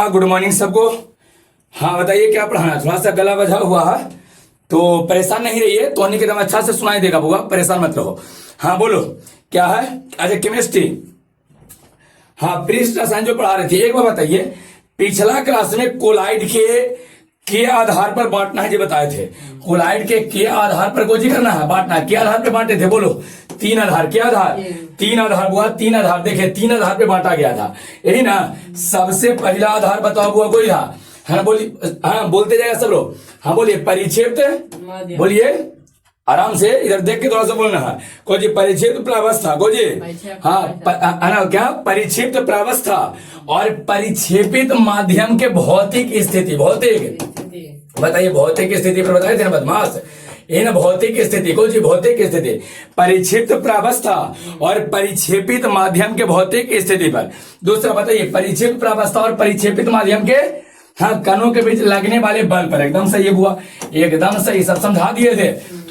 हाँ, good morning सबको। हाँ बताइए क्या पढ़ाना, थोड़ा सा गला बजा हुआ है तो परेशान नहीं रहिए, तो एकदम अच्छा से सुनाई देगा बुआ, परेशान मत रहो। हाँ बोलो क्या है। अच्छा केमिस्ट्री, हाँ पृष्ठ रसायन जो पढ़ा रहे थे, एक बार बताइए पिछला क्लास में कोलाइड के आधार पर बांटना है जी बताए थे। कोलाइड के आधार पर कोई करना है, बांटना है। के आधार पे बांटे थे, बोलो तीन आधार। क्या आधार? तीन आधार बुआ, तीन आधार। देखे तीन आधार पे बांटा गया था, यही ना। सबसे पहला आधार बताओ बुआ कोई था? हाँ बोलिए, हाँ बोलते जाएगा सब लोग। हाँ बोलिए परिक्षेप्त, बोलिए आराम से, इधर देख के थोड़ा सा बोलना है। को जी परिक्षेप्त प्रावस्था, को जी हाँ क्या परिक्षेप्त प्रावस्था और परिक्षेपित माध्यम के भौतिक स्थिति। भौतिक बताइए, भौतिक स्थिति पर बताए थे ना बदमाश, ये ना भौतिक स्थिति। को जी भौतिक स्थिति, परिक्षिप्त प्रावस्था और परिक्षेपित माध्यम के भौतिक स्थिति पर। दूसरा बताइए परिक्षिप्त प्रावस्था और परिक्षेपित माध्यम के हाँ कणों के बीच लगने वाले बल पर। एकदम सही हुआ, एकदम सही, सब समझा दिए थे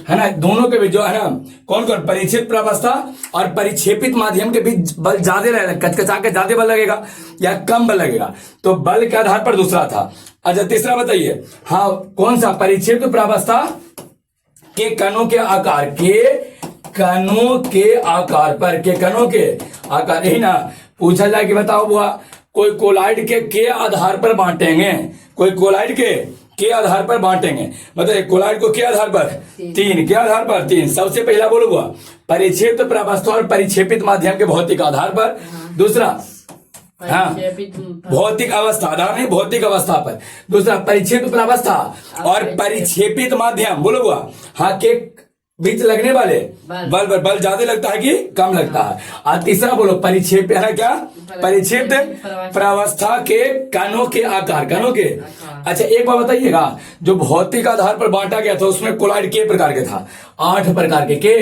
है ना। दोनों के बीच जो है ना, कौन कौन, परिक्षिप्त प्रावस्था और परिक्षेपित माध्यम के बीच बल ज्यादा रहेगा, कचकचा के ज्यादा बल लगेगा या कम बल लगेगा, तो बल के आधार पर दूसरा था। अच्छा तीसरा बताइए, हाँ कौन सा, परिक्षिप्त प्रावस्था के कणों के आकार, के कणों के आकार पर, के कणों के आकार, यही ना पूछा जाए कि बताओ बुआ कोई कोलाइड के आधार पर बांटेंगे, कोई कोलाइड के आधार पर बांटेंगे, बताइए कोलाइड को के आधार पर? तीन। के आधार पर? तीन। सबसे पहला बोलो बुआ परिक्षेपित प्रावस्था और परिक्षेपित माध्यम के भौतिक आधार पर। दूसरा हाँ भौतिक अवस्था, आधार नहीं भौतिक अवस्था पर। दूसरा परिक्षेपित प्रावस्था और परिक्षेपित माध्यम, बोलो बुआ हाँ के बीच लगने वाले बल ज्यादा लगता है कि कम लगता है। और तीसरा बोलो परिक्षेप है क्या, परिक्षेपित प्रावस्था के कणों के आकार, कणों के। अच्छा एक बार बताइएगा, जो भौतिक आधार पर बांटा गया था उसमें कोलाइड के प्रकार के था, 8 प्रकार के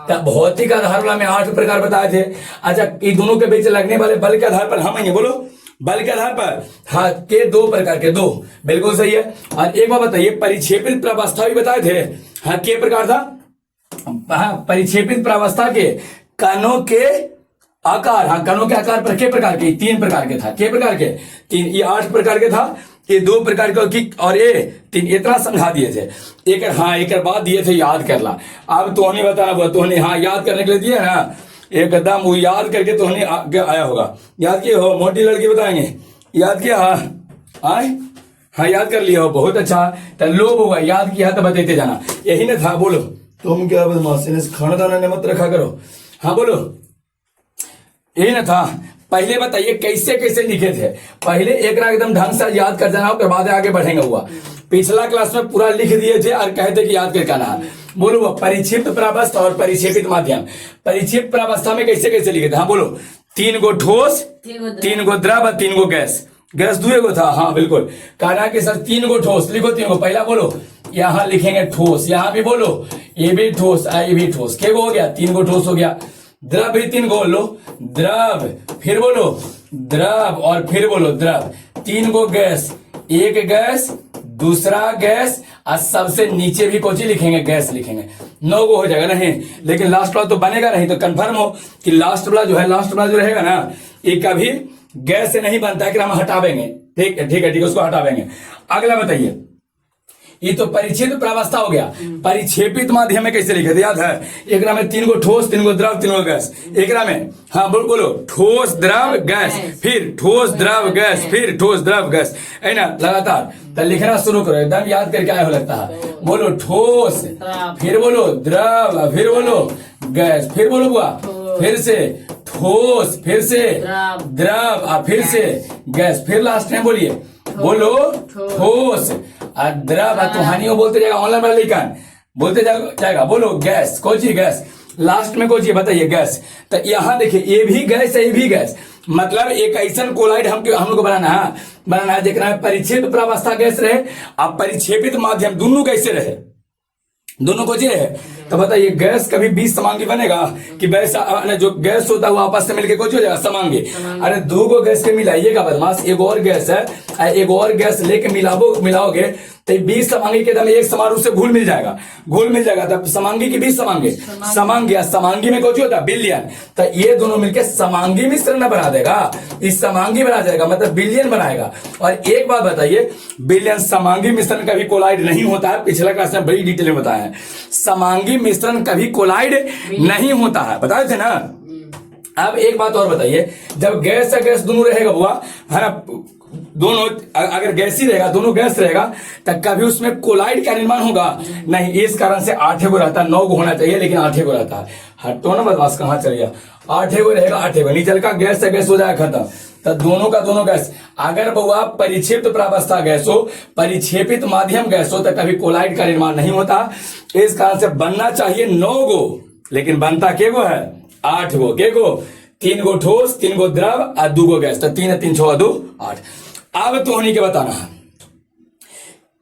तब भौतिक आधार वाला में 8 प्रकार बताए थे। अच्छा इन दोनों के बीच लगने वाले बल के आधार पर हम आएंगे, बोलो बल के आधार पर हाँ के 2 प्रकार के, 2 बिल्कुल सही है। और एक बार बताइए परिक्षेपित प्रावस्था भी बताए थे, हाँ के प्रकार था, हाँ परिक्षेपित प्रावस्था के कणों के आकार, हाँ कणों के आकार पर के प्रकार के, 3 प्रकार के था। के प्रकार के 3, ये 8 प्रकार के था, ये 2 प्रकार के और ये 3, इतना समझा दिए थे। एक हाँ एक बात दिए थे याद करना। अब तोहने बताना वो तोहने हाँ याद करने के लिए दिए ना, एकदम वो याद करके तोहने आया होगा। याद किए हो, मोटी लड़की बताएंगे, याद किया? हाँ याद कर लिया हो, बहुत अच्छा। तो लो होगा याद किया तो बताते जाना, यही ना था। बोलो तुम क्या बदमाशी ने खाना दाना ने मत रखा करो। हाँ बोलो यही ना था। पहले बताइए कैसे कैसे लिखे थे, पहले एक एकदम ढंग से याद कर जाना, उसके बाद आगे बढ़ेंगे। हुआ पिछला क्लास में पूरा लिख दिए थे और कहते कि याद करके आना। बोलो वो परिक्षिप्त प्रावस्था और परिक्षेपित माध्यम। परिक्षिप्त प्रावस्था में कैसे कैसे लिखे थे, हाँ बोलो 3 गो ठोस, 3 गो द्रव और 3 गो गैस। गैस 2 गो था, हाँ बिल्कुल। कहना कि सर 3 गो ठोस, लिखो 3 गो। पहला बोलो यहाँ लिखेंगे ठोस, यहाँ भी बोलो ये भी ठोस, ये भी ठोस। क्या हो गया, 3 गो ठोस हो गया। द्रव भी 3 गो, लो द्रव, फिर बोलो द्रव और फिर बोलो द्रव। 3 गो गैस, एक गैस, दूसरा गैस और सबसे नीचे भी कोची लिखेंगे, गैस लिखेंगे। 9 गो हो जाएगा नहीं, लेकिन लास्ट वाला तो बनेगा नहीं। तो कंफर्म हो कि लास्ट वाला जो है, लास्ट वाला जो रहेगा ना, ये कभी गैस से नहीं बनता है कि हम हटावेंगे। ठीक है ठीक है ठीक है, उसको हटावेंगे। अगला बताइए, ये तो परिक्षेपित प्रावस्था हो गया। परिक्षेपित माध्यम में कैसे लिखे थे, याद है? एक में 3 गो ठोस, 3 गो द्रव, 3 गो गैस। एक में हाँ बोलो ठोस द्रव गैस, फिर ठोस द्रव गैस, फिर ठोस द्रव गैस, है ना लगातार। तो लिखना शुरू करो, एकदम याद करके आया हो लगता है। बोलो ठोस, फिर बोलो द्रव, फिर बोलो गैस, फिर बोलो बुआ फिर से ठोस, फिर से द्रव, फिर से गैस, फिर लास्ट में बोलिए बोलो ठोस और द्रव। तुहानियों बोलते जाएगा, ऑनलाइन वाला लेकिन बोलते जाएगा। बोलो गैस, कोची गैस, लास्ट में कोची बताइए गैस। तो यहाँ देखिए ये भी गैस है, ये भी गैस, मतलब एक ऐसा कोलाइड हम लोग को बनाना है, देखना है परिक्षेपित प्रावस्था गैस रहे और परिक्षेपित माध्यम दोनों कैसे रहे, दोनों को रहे। तो बताइए गैस कभी 20 समांगी बनेगा कि वैसा जो गैस होता है वो आपस में मिलकर कुछ हो जाएगा समांगी। अरे 2 गो गैस के मिलाइएगा बदमाश, एक और गैस है एक और गैस लेके मिलाओगे तो 20 समांगी के एकदम एक समान रूप से घुल मिल जाएगा तब समांगी के 20 समांगी में कुछ होता है बिलियन, तो ये दोनों मिलके समांगी मिश्रण बना देगा, इस समांगी बना जाएगा मतलब बिलियन बनाएगा। और एक बात बताइए, बिलियन समांगी मिश्रण कभी कोलाइड नहीं होता है, पिछला क्लास में बड़ी डिटेल में बताया है, समांगी मिश्रण कभी कोलाइड नहीं होता है, बताए थे ना। अब एक बात और बताइए, जब गैस से गैस दोनों रहेगा बुआ, है ना, दोनों अगर गैस ही रहेगा, दोनों गैस रहेगा, तब कभी उसमें कोलाइड का निर्माण होगा नहीं। इस कारण से 8 गो रहता है, 9 गो होना चाहिए लेकिन 8 गो रहता है। हटो ना बदमाश, कहां चल गया, 8 गो रहेगा, 8 गो नीचे का गैस से गैस हो जाएगा खत्म, तो दोनों का दोनों गैस। अगर बउआ परिक्षेपित प्रावस्था गैस हो, परिक्षेपित माध्यम गैस हो, तो कभी कोलाइड का निर्माण नहीं होता। इस कारण से बनना चाहिए 9 गो, लेकिन बनता के गो है 8 गो, के गो 3 गो ठोस, 3 गो द्रव और 2 गो गैस, तो 3 3 6 2 8। अब तो होने के बताना है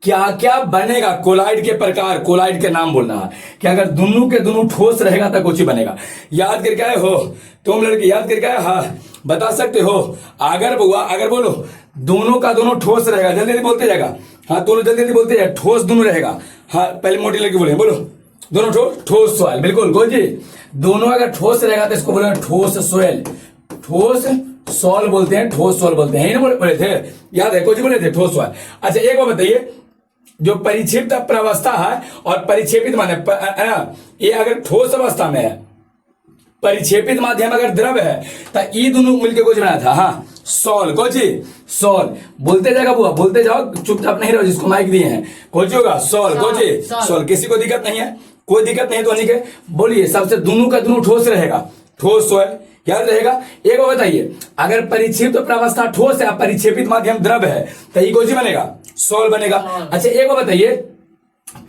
क्या क्या बनेगा, कोलाइड के प्रकार, कोलाइड के नाम बोलना है कि अगर दोनों के दोनों ठोस रहेगा तो कुछ ही बनेगा। याद करके आए हो तुम लड़के, याद करके आए, हाँ बता सकते हो। अगर बुआ अगर बोलो दोनों का दोनों ठोस रहेगा, जल्दी जल्दी बोलते जाएगा, हाँ दोनों जल्दी जल्दी बोलते जाए, ठोस दोनों रहेगा, हाँ पहले मोटी लड़की बोले, बोलो दोनों ठोस सोयल, बिल्कुल गोल जी, दोनों अगर ठोस रहेगा तो इसको बोले ठोस सोयल, ठोस सॉल बोलते हैं, ठोस सॉल बोलते हैं, बोले थे, याद है कुछ बोले थे ठोस सॉल। अच्छा एक बात बताइए, जो परिक्षेपित प्रावस्था है और परिक्षेपित माने ये अगर ठोस अवस्था में है, परिक्षेपित माध्यम अगर द्रव है, तो ये दोनों मिलकर कुछ बनाया था, हाँ सॉल, कुछ सॉल बोलते जाएगा बुआ, बोलते जाओ, चुपचाप नहीं रहो, जिसको माइक दिए हैं कुछ होगा सॉल, कुछ सॉल, किसी को दिक्कत नहीं है, कोई दिक्कत नहीं, तो नहीं के बोलिए, सबसे दोनों का दोनों ठोस रहेगा, ठोस सॉल याद रहेगा। एक बात बताइए, अगर परिक्षेपित प्रावस्था ठोस है, परिक्षेपित माध्यम द्रव है, तो ये कौन सी बनेगा, सॉल बनेगा। अच्छा एक बात बताइए,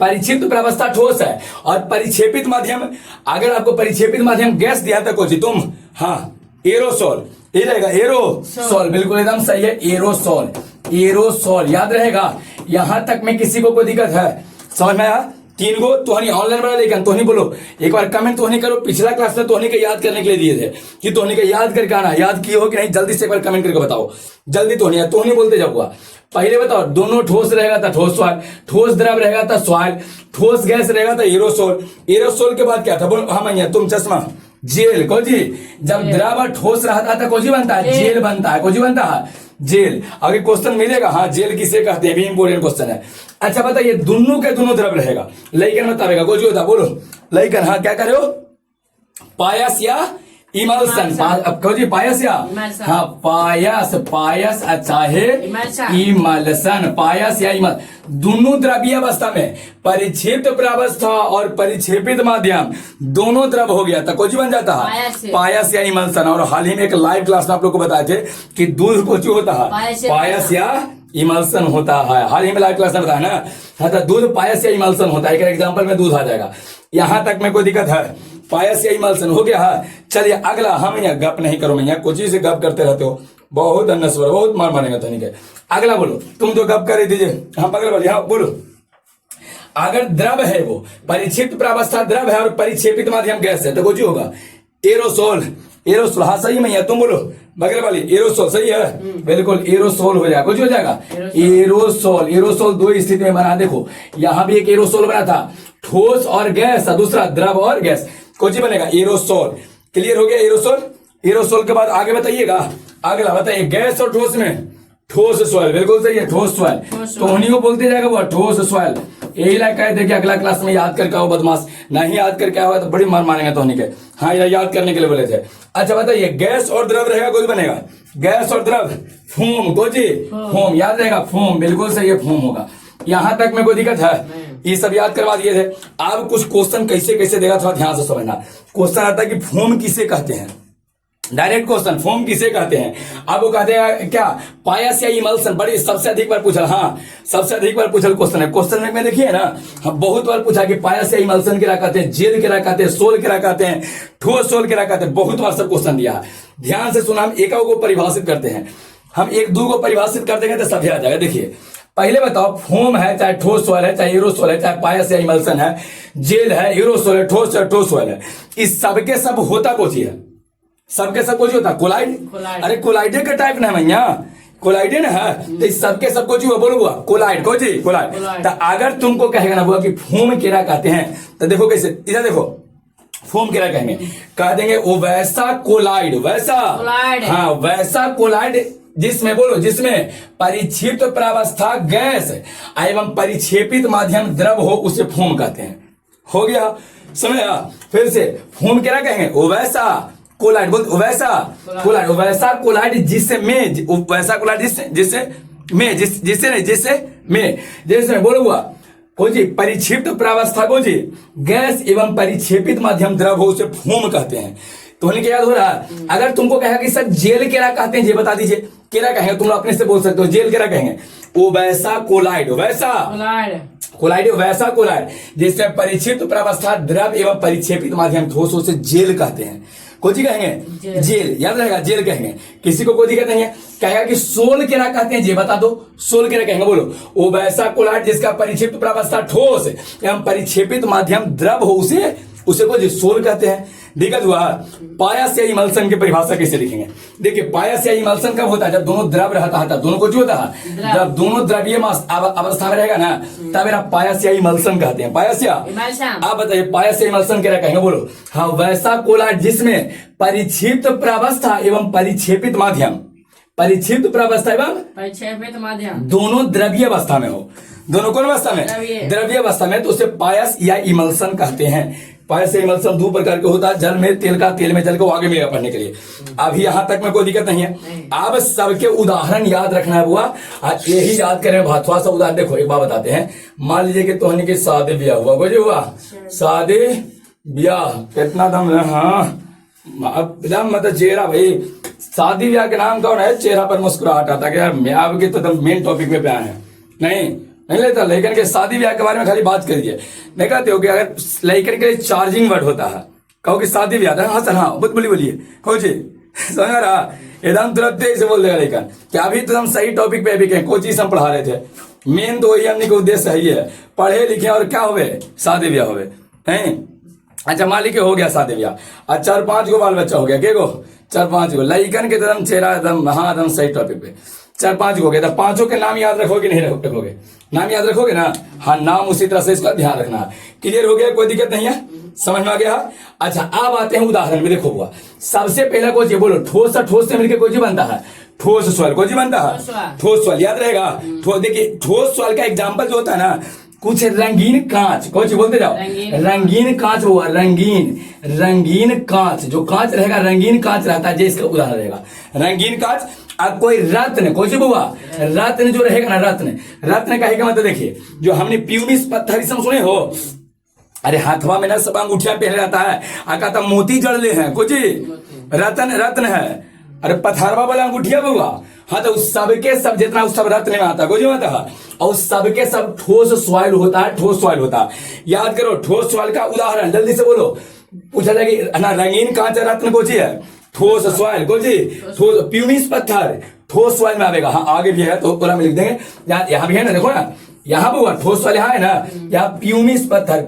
परिक्षेपित प्रावस्था ठोस है और परिक्षेपित माध्यम, अगर आपको परिक्षेपित माध्यम गैस दिया था कौन सी तुम, हाँ एरोसोल, ये रहेगा एरोसोल, बिल्कुल एकदम सही है, एरोसोल, एरोसोल याद रहेगा। यहां तक में किसी को कोई दिक्कत है, समझ में आया। 3 गो तोहनी ऑनलाइन बना, लेकिन तोहनी बोलो एक बार कमेंट तोहनी करो, पिछला क्लास में तोहनी के याद करने के लिए दिए थे कि तोहनी के याद करके आना, याद किए हो कि नहीं, जल्दी से एक बार कमेंट करके बताओ, जल्दी तोहनी बोलते जाओ। पहले बताओ, दोनों ठोस रहेगा था ठोस सॉइल, ठोस द्रव रहेगा था सॉइल, ठोस गैस रहेगा था एरोसोल, एरोसोल के बाद क्या था बोलो, हाँ भैया तुम चश्मा, जेल, कौन जी, जब द्रव ठोस रहता था कौन जी बनता है, जेल बनता है, कौन जी बनता है जेल। अगर क्वेश्चन मिलेगा, हाँ जेल किसे कहते हैं, भी इंपोर्टेंट क्वेश्चन है। अच्छा बताइए, दोनों के दोनों द्रव रहेगा, लेकिन बताएगा कुछ होता, बोलो लेकिन, हाँ क्या करे हो, पायस या इमल्सन, जी पायस या, हाँ पायस चाहे इमल्सन, पायस या इमल, दोनों द्रवीय अवस्था में परिक्षेपित प्रावस्था और परिक्षेपित माध्यम दोनों द्रव हो गया था, कुछ बन जाता है पायस या इमल्सन। और हाल ही में एक लाइव क्लास में आप लोग को बताए थे कि दूध कुछ होता है, पायस या इमल्सन होता है, हाल ही में लाइव क्लास में बताया ना, हाँ तो दूध पायस या इमल्सन होता है, एक एग्जाम्पल में दूध आ जाएगा। यहां तक में कोई दिक्कत है, पायस या इमल्सन हो गया है। चलिए अगला, हम यहाँ गप नहीं करो, मैं कुछ ही से गप करते रहते हो, बहुत अन्नस्वर, बहुत मार मारेगा तो नहीं के। अगला बोलो, तुम तो गप कर दीजिए, हाँ अगला बोलिए, हाँ बोलो। अगर द्रव है, वो परिक्षेपित प्रावस्था द्रव है और परिक्षेपित माध्यम गैस है, तो कुछ होगा एरोसोल, एरोसोल, हाँ सही में, तुम बोलो बगल वाली, एरोसोल सही है, बिल्कुल एरोसोल हो जाएगा, कुछ हो जाएगा एरोसोल। एरोसोल दो स्थिति में बना, देखो यहाँ भी एक एरोसोल बना था, ठोस और गैस, दूसरा द्रव और गैस, कुछ बनेगा एरोसोल। क्लियर हो गया एरोसोल। एरोसोल के बाद आगे बताइएगा, अगला बताइए गैस और ठोस में, ठोस सॉइल, बिल्कुल सही है, ठोस सॉइल, तो उन्हीं को बोलते जाएगा वो ठोस सॉइल। यही लाइक कहते कि अगला क्लास में याद करके आओ, बदमाश नहीं याद करके आओ तो बड़ी मार मारेंगे तो के, हाँ याद करने के लिए बोले थे। अच्छा बताइए, गैस और द्रव रहेगा, कुछ बनेगा, गैस और द्रव, फोम, कोजी फोम, याद रहेगा फोम, बिल्कुल सही है, फोम होगा। यहां तक में कोई दिक्कत है, ये सब याद करवा दिए थे। अब कुछ क्वेश्चन कैसे कैसे देगा, थोड़ा ध्यान से समझना। क्वेश्चन आता है कि फोम किसे कहते हैं, डायरेक्ट क्वेश्चन, फोम किसे कहते हैं। अब वो कहते हैं क्या, पायस या इमल्सन, बड़ी सबसे अधिक बार पूछल, हाँ सबसे अधिक बार पूछल क्वेश्चन है। क्वेश्चन में देखिए ना, हम बहुत बार पूछा कि पायस या इमल्सन क्या कहते हैं, जेल क्या कहते हैं, सोल क्या कहते हैं, ठोस सोल क्या कहते हैं, बहुत बार सब क्वेश्चन दिया है। ध्यान से सुना, हम एक को परिभाषित करते हैं, हम एक दो को परिभाषित कर देंगे तो सभी आ जाएगा। देखिए पहले बताओ, फोम है चाहे ठोस सोल है, चाहे एरोसोल है, चाहे पायस या इमल्सन है, जेल है, एरोसोल है, ठोस सोल है, इस सबके सब होता कुछ है, सबके सब कुछ होता कोलाइड। अरे कोलाइडे का टाइप ना भैया, कोलाइड है ना, है तो इस सबके सब कुछ हुआ, बोलो हुआ कोलाइड, को जी कोलाइड। तो अगर तुमको कहेगा ना हुआ कि फोम केरा कहते हैं, तो देखो कैसे, इधर देखो फोम केरा कहेंगे, कह देंगे वो वैसा कोलाइड, वैसा, हाँ वैसा कोलाइड जिसमें, बोलो जिसमें परिक्षिप्त प्रावस्था गैस एवं परिक्षेपित माध्यम द्रव हो, उसे फोम कहते हैं। हो गया, समझा? फिर से फोम केरा कहेंगे वो वैसा कोलाइड, बोल वैसा कोलाइड, वैसा कोलाइड जिससे में, वैसा कोलाइड जिससे में, जिसमें बोलो हुआ को जी परिक्षिप्त प्रावस्था को जी गैस एवं परिक्षेपित माध्यम द्रव हो, उसे फोम कहते हैं। तो क्या याद हो रहा है? अगर तुमको कहा कि सर जेल केरा कहते हैं, ये बता दीजिए, केरा कहेंगे, तुम अपने से बोल सकते हो जेल केरा कहेंगे, वो वैसा कोलाइड, वैसा कोलाइड, वैसा कोलाइड जिसमें परिक्षिप्त प्रावस्था द्रव एवं परिक्षेपित माध्यम ठोस, उसे जेल कहते हैं। कोची कहेंगे जेल, याद रहेगा जेल कहेंगे। किसी को कोई दिक्कत नहीं है, कहेगा कि सोल केरा कहते हैं, ये बता दो सोल केरा कहेंगे, बोलो वो वैसा कोलाइड जिसका परिक्षिप्त प्रावस्था ठोस एवं परिक्षेपित माध्यम द्रव हो, उसे को सोल कहते हैं। दिक्कत हुआ, पायस या इमल्सन की परिभाषा कैसे लिखेंगे? देखिए पायस या इमल्सन कब होता है? जब दोनों द्रव रहता है, दोनों को जो होता है, जब दोनों द्रव्य अवस्था में रहेगा ना, तब मेरा पायस या इमल्सन कहते हैं। पायस या, आप बताइए पायस या इमल्सन क्या कहेंगे? बोलो हाँ वैसा कोलाइड जिसमें परिक्षिप्त प्रावस्था एवं परिक्षेपित माध्यम, परिक्षिप्त प्रावस्था एवं परिक्षेपित माध्यम दोनों द्रव्य अवस्था में हो। दोनों कौन अवस्था में? द्रव्य अवस्था में, तो उसे पायस या इमल्सन कहते हैं। पायस या इमल्सन दो प्रकार के होता है, जल में तेल का, तेल में जल को, आगे मिलेगा पढ़ने के लिए। अभी यहां तक में कोई दिक्कत नहीं है। अब सबके उदाहरण याद रखना है हुआ, यही याद करें। थोड़ा सा उदाहरण देखो, एक बात बताते हैं। मान लीजिए कि तोहनी के शादी ब्याह हुआ, कुछ हुआ शादी ब्याह, कितना दम, हाँ मतलब चेहरा, भाई शादी ब्याह के नाम कौन है? चेहरा पर मुस्कुराहट आता है। मैं आपके तो मेन टॉपिक में पे आए हैं, नहीं लेता। लेकिन के शादी ब्याह के बारे में खाली बात करिए, नहीं कहते हो कि अगर लेकिन के लिए चार्जिंग वर्ड होता है, कहो कि शादी ब्याह, हाँ सर हाँ बोलिए, कहो जी समझ रहा, एकदम तुरंत से बोल देगा। लेकिन क्या अभी तो हम सही टॉपिक पे अभी कहें, कोई चीज हम पढ़ा रहे थे, मेन तो वही हमने का उद्देश्य सही है, पढ़े लिखे और क्या हो शादी ब्याह हो, नहीं? अच्छा मान लीजिए हो गया शादी ब्याह, और 4-5 गो बाल बच्चा हो गया, के गो 4-5 गो, लइकन के एकदम चेहरा एकदम, हाँ एकदम सही टॉपिक पे 4-5 हो गए। तो 5 के नाम याद रखोगे नहीं रखोगे? नाम याद रखोगे ना, हाँ नाम उसी तरह से इसका ध्यान रखना। क्लियर हो गया? कोई दिक्कत नहीं है, समझ में आ गया? अच्छा अब आते हैं उदाहरण में। देखो हुआ सबसे पहला कोई बोलो, ठोस से मिलकर कोई बनता है, ठोस स्वल, कोई बनता है ठोस स्वल, याद रहेगा। देखिए ठोस स्वल का एग्जाम्पल जो होता है ना, कुछ रंगीन कांच, कुछ बोलते जाओ, रंगीन कांच हुआ, रंगीन कांच, जो कांच रहेगा रंगीन कांच रहता है, जो इसका उदाहरण रहेगा रंगीन कांच। अब कोई रत्न, कोई हुआ रत्न जो रहेगा ना, रत्न कहेगा मतलब देखिए, जो हमने प्यूमिस पत्थर सुने हो, अरे हाथवा में ना सब अंगूठिया पहने रहता है, आका तो मोती जड़ ले हैं, कुछ रत्न है, अरे पथरवा वाला अंगूठिया बउआ, हाँ तो उस सबके सब जितना उस सब रत्न में आता है, कुछ होता है, और सबके सब ठोस सॉइल होता है, ठोस सॉइल होता है। याद करो ठोस सॉइल का उदाहरण, जल्दी से बोलो, पूछा जाएगी ना, रंगीन कांच रत्न कोची है, ठोस सॉइल, कोची ठोस, प्यूमिस पत्थर ठोस सॉइल में आएगा। हाँ आगे भी है तो पूरा में लिख देंगे, यहाँ भी है ना, देखो ना यहाँ पे हुआ ठोस सॉइल, यहाँ है ना, यहाँ प्यूमिस पत्थर,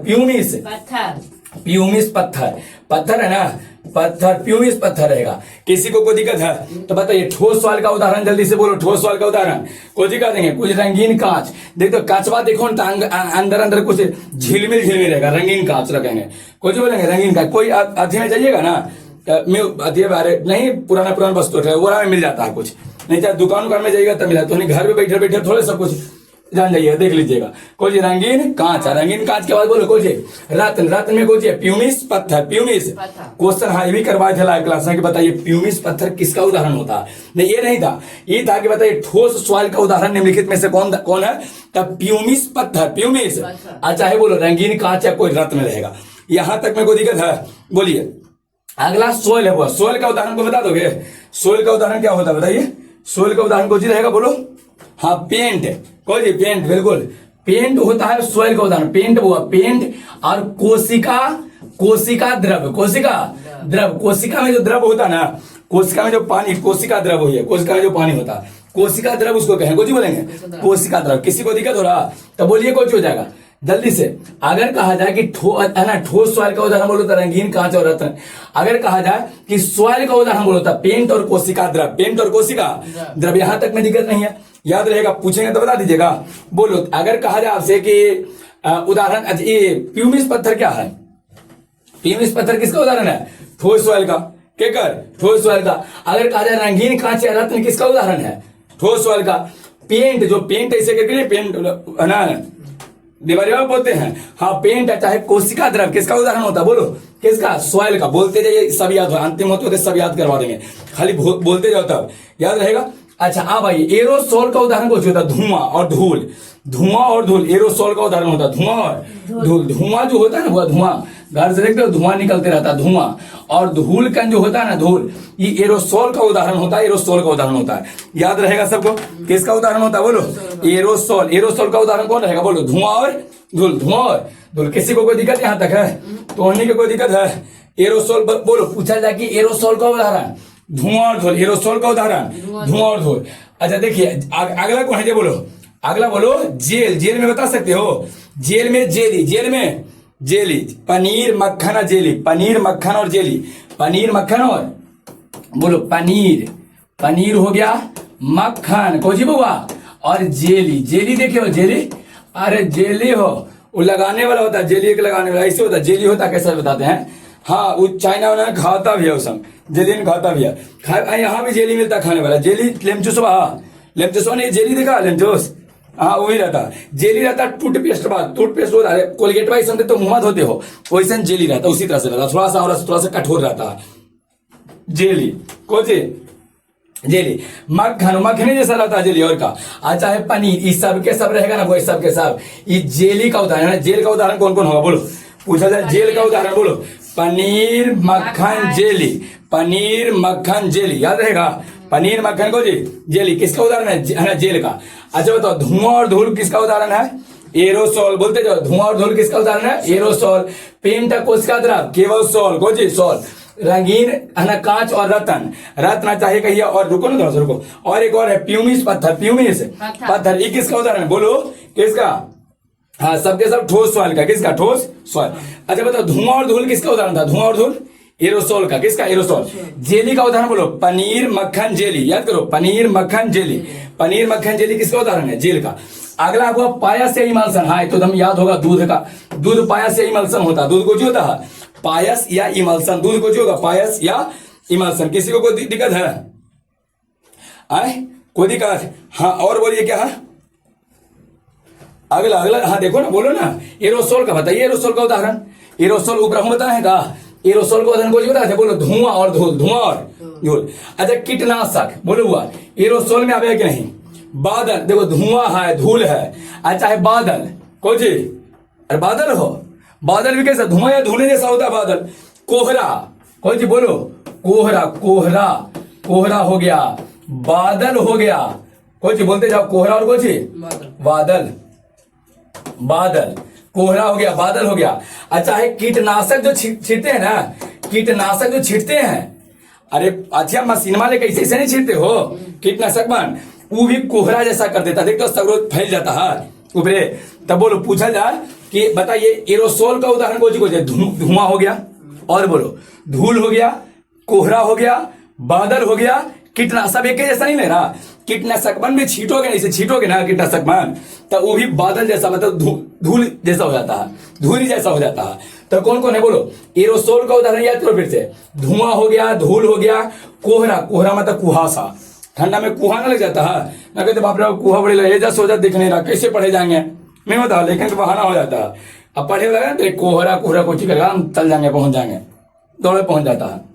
प्यूमिस पत्थर है ना, पत्थर प्यूमिस पत्थर रहेगा। किसी को कोई दिक्कत है तो बताइए ठोस सॉइल का उदाहरण, जल्दी से बोलो ठोस सॉइल का उदाहरण। कोई दिक्कत देंगे, कुछ रंगीन कांच, देखो कांचवा देखो अंदर कुछ झिलमिल रहेगा, रंगीन कांच रखेंगे, कुछ बोलेंगे रंगीन कांच। कोई अति में जाइएगा ना, अति बारे नहीं, पुराना वस्तु है वो मिल जाता है, कुछ नहीं चाहे दुकान में जाइएगा तब मिला, तो घर में बैठे थोड़े सब कुछ जान जाइए, देख लीजिएगा। कोई रंगीन कांच है, रंगीन कांच के बाद बोलो कोई रत्न में कोई प्यूमिस पत्थर, क्वेश्चन हाँ ये भी करवाए थे लाइव क्लास में कि बताइए प्यूमिस पत्थर किसका उदाहरण होता है? नहीं ये नहीं था, ये था कि बताइए ठोस सॉइल का उदाहरण निम्नलिखित में से कौन है? तब प्यूमिस पत्थर, अच्छा है बोलो रंगीन कांच या कोई रत्न रहेगा। यहां तक में कोई दिक्कत है? बोलिए। अगला सोयल है, वो सोयल का उदाहरण को बता दोगे? सोयल का उदाहरण क्या होता है बताइए? सोयल का उदाहरण कोई रहेगा बोलो? हाँ पेंट, कोई पेंट, बिल्कुल पेंट होता है सोयल का उदाहरण। पेंट हुआ पेंट, और कोशिका द्रव, कोशिका में जो द्रव होता है ना, कोशिका में जो पानी, कोशिका द्रव हुई है, कोशिका में जो पानी होता है कोशिका द्रव, उसको कहें, कुछ बोलेंगे कोशिका द्रव। किसी को दिक्कत हो रहा तो बोलिए कुछ हो जाएगा, जल्दी से। अगर कहा जाए कि है ना ठोस सॉइल का उदाहरण बोलो तो रंगीन कांच और रत्न। अगर कहा जाए कि सॉइल का उदाहरण बोलो तो पेंट और कोशिका द्रव, पेंट और कोशिका द्रव। यहां तक में दिक्कत नहीं है, याद रहेगा, पूछेंगे तो बता दीजिएगा। बोलो अगर कहा जाए आपसे कि उदाहरण ये प्यूमिस पत्थर क्या है? प्यूमिस पत्थर किसका उदाहरण है? ठोस सॉइल का। क्या ठोस सॉइल का। अगर कहा जाए रंगीन कांच या रत्न किसका उदाहरण है? ठोस सॉइल का। पेंट, जो पेंट ऐसे करके पेंट है ना दीवार बोलते हैं, हाँ पेंट है, चाहे कोशिका द्रव किसका उदाहरण होता है? बोलो किसका? सॉइल का। बोलते जाइए सब याद हो, अंतिम होते होते सब याद करवा देंगे, खाली बोलते जाओ तब याद रहेगा। अच्छा अब आइए, एरोसोल का उदाहरण कुछ होता है धुआं और धूल। धुआं और धूल एरोसोल का उदाहरण होता है, धुआं और धूल। धुआं जो होता है ना वो धुआं, घर से देखते हो धुआं निकलते रहता है, धुआं। और धूल का जो होता है ना धूल, ये एरोसोल का उदाहरण होता है, एरोसोल का उदाहरण होता है। याद रहेगा सबको किसका उदाहरण होता है? बोलो एरोसोल। एरोसोल का उदाहरण कौन रहेगा? बोलो धुआं और धूल। धुआं और धूल। किसी को कोई दिक्कत यहां तक है? तो उन्हीं की कोई दिक्कत है? एरोसोल बोलो, पूछा जाए कि एरोसोल का उदाहरण धुआं और धूल, एरोसोल का उदाहरण धुआं और धूल। अच्छा देखिए अगला कौन है? बोलो अगला बोलो जेल। जेल में बता सकते हो? जेल में जेली, जेल में जेली, पनीर मक्खन और जेली, पनीर मक्खन और जेली, पनीर मक्खन और बोलो पनीर, पनीर हो गया, मक्खन को जी बुआ, और जेली। जेली देखियो जेली, अरे जेली हो वो लगाने वाला होता है, जेली एक लगाने वाला ऐसे होता है, जेली होता है कैसे बताते हैं? हाँ वो चाइना वाला खाता भी है, उस जेली में खाता भी है। यहाँ भी जेली मिलता है खाने वाला, जेली लेमचूसवा। हाँ लेमचूसवा ने जेली देखा, लेमचूस हाँ वही रहता जेली रहता। टूथपेस्ट बाद टूथपेस्ट होता है, कोलगेट वाइज समझते तो मुंह धोते हो, वैसे जेली रहता, उसी तरह से रहता, थोड़ा सा कठोर रहता है जेली को जी। जेली मक्खन, मक्खनी जैसा रहता है जेली और का। अच्छा है पनीर, इस सब के सब रहेगा ना वो, सब के सब ये जेली का उदाहरण है। जेल का उदाहरण कौन कौन होगा? बोलो पूछा जाए जेल का उदाहरण, बोलो पनीर मक्खन जेली, पनीर मक्खन जेली। याद रहेगा पनीर मक्खन को जी जेली किसका उदाहरण है? जेल का। अच्छा बताओ धुआं और धूल किसका उदाहरण है? एरोसोल। बोलते जाओ धुआं और धूल किसका उदाहरण है? एरोसोल। पेंट कोशिका द्रव केवल सोल को जी सोल। रंगीन है ना कांच और रत्न, रत्न चाहे कहिए। और रुको ना थोड़ा सा रुको, और एक और है प्यूमिस पत्थर, प्यूमिस पत्थर, ये किसका उदाहरण? बोलो किसका? हाँ सबके सब ठोस सॉइल का। किसका? ठोस सॉइल। अच्छा बताओ धुआं और धूल किसका उदाहरण था? धुआं और धूल एरोसोल का। किसका? एरोसोल। जेली का उदाहरण बोलो पनीर मक्खन जेली। याद करो पनीर मक्खन जेली, पनीर मक्खन जेली किसका उदाहरण है? जेल का। अगला आपको पायस या इमल्सन, हाँ तो एकदम याद होगा दूध का। दूध पायस या इमल्सन होता है, दूध को जो होता है पायस या इमल्सन, दूध को जो होगा पायस या इमल्सन। किसी को कोई दिक्कत है? आए कोई दिक्कत? हाँ और बोलिए क्या है अगला? अगला हाँ देखो ना, बोलो ना एरोसोल का बताइए। एरोसोल का उदाहरण, एरोसोल ऊपर बताएगा एरोसोल का उदाहरण को बताया, बोलो धुआं और धूल, धुआं और धूल। अच्छा कीटनाशक बोलो हुआ एरोसोल में आवे कि नहीं? बादल देखो धुआं है धूल है। अच्छा है बादल को जी, अरे बादल हो, बादल भी कैसा? धुआं या धूल जैसा होता है बादल। कोहरा को जी बोलो कोहरा, कोहरा, कोहरा हो गया, बादल हो गया को जी, बोलते जाओ कोहरा और को जी बादल, बादल, कोहरा हो गया, बादल हो गया। अच्छा है कीटनाशक जो छींटते हैं ना, कीटनाशक जो छींटते हैं, अरे अच्छा मशीन वाले कैसे से नहीं छींटते हो कीटनाशक बन, वो भी कोहरा जैसा कर देता, देखते हो सब रोज फैल जाता है ऊपरे। तब बोलो पूछा जाए कि बताइए एरोसोल का उदाहरण को जी धुआं हो गया, और बोलो धूल हो गया, कोहरा हो गया, बादल हो गया, कीटनाशक एक जैसा नहीं ले रहा। कीटनाशक बन में छीटोगे नहीं से छीटोगे ना कीटनाशक बन, तो वो भी बादल जैसा मतलब धूल जैसा हो जाता है, धूल जैसा हो जाता है। तो कौन कौन है बोलो? एरोसोल का उदाहरण याद करो फिर से। धुआं हो गया, धूल हो गया, कोहरा, कोहरा मतलब कुहासा, ठंडा में कुहा ना लग जाता है ना, कहते बाप रे कुहा बड़े लगे जैसा हो जाता, दिख नहीं रहा, कैसे पढ़े जाएंगे नहीं होता, लेकिन तो बहाना हो जाता है। अब पढ़े लगा तो कोहरा कोहरा कुछ करेगा, हम चल जाएंगे, पहुंच जाएंगे, दौड़े पहुंच जाता है।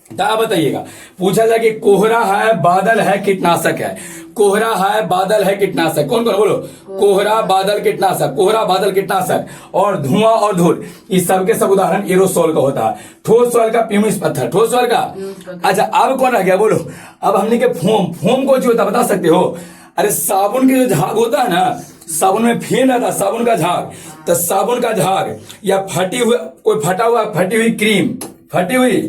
तो आप बताइएगा, पूछा जाए कि कोहरा है, बादल है, कीटनाशक है, कोहरा है, बादल है, कीटनाशक, कौन कौन बोलो? कोहरा, बादल, कीटनाशक, कोहरा, बादल, कीटनाशक, और धुआं और धूल, इस सबके सब उदाहरण एरोसोल का होता है। ठोस सॉइल का प्यूमिस पत्थर, ठोस सॉइल का। अच्छा अब कौन रह गया बोलो? अब हमने के फोम, फोम को जो होता बता सकते हो? अरे साबुन के जो झाग होता है ना, साबुन में फेन रहता, साबुन का झाग, तो साबुन का झाग या फटी हुई कोई फटा हुआ फटी हुई क्रीम, फटी हुई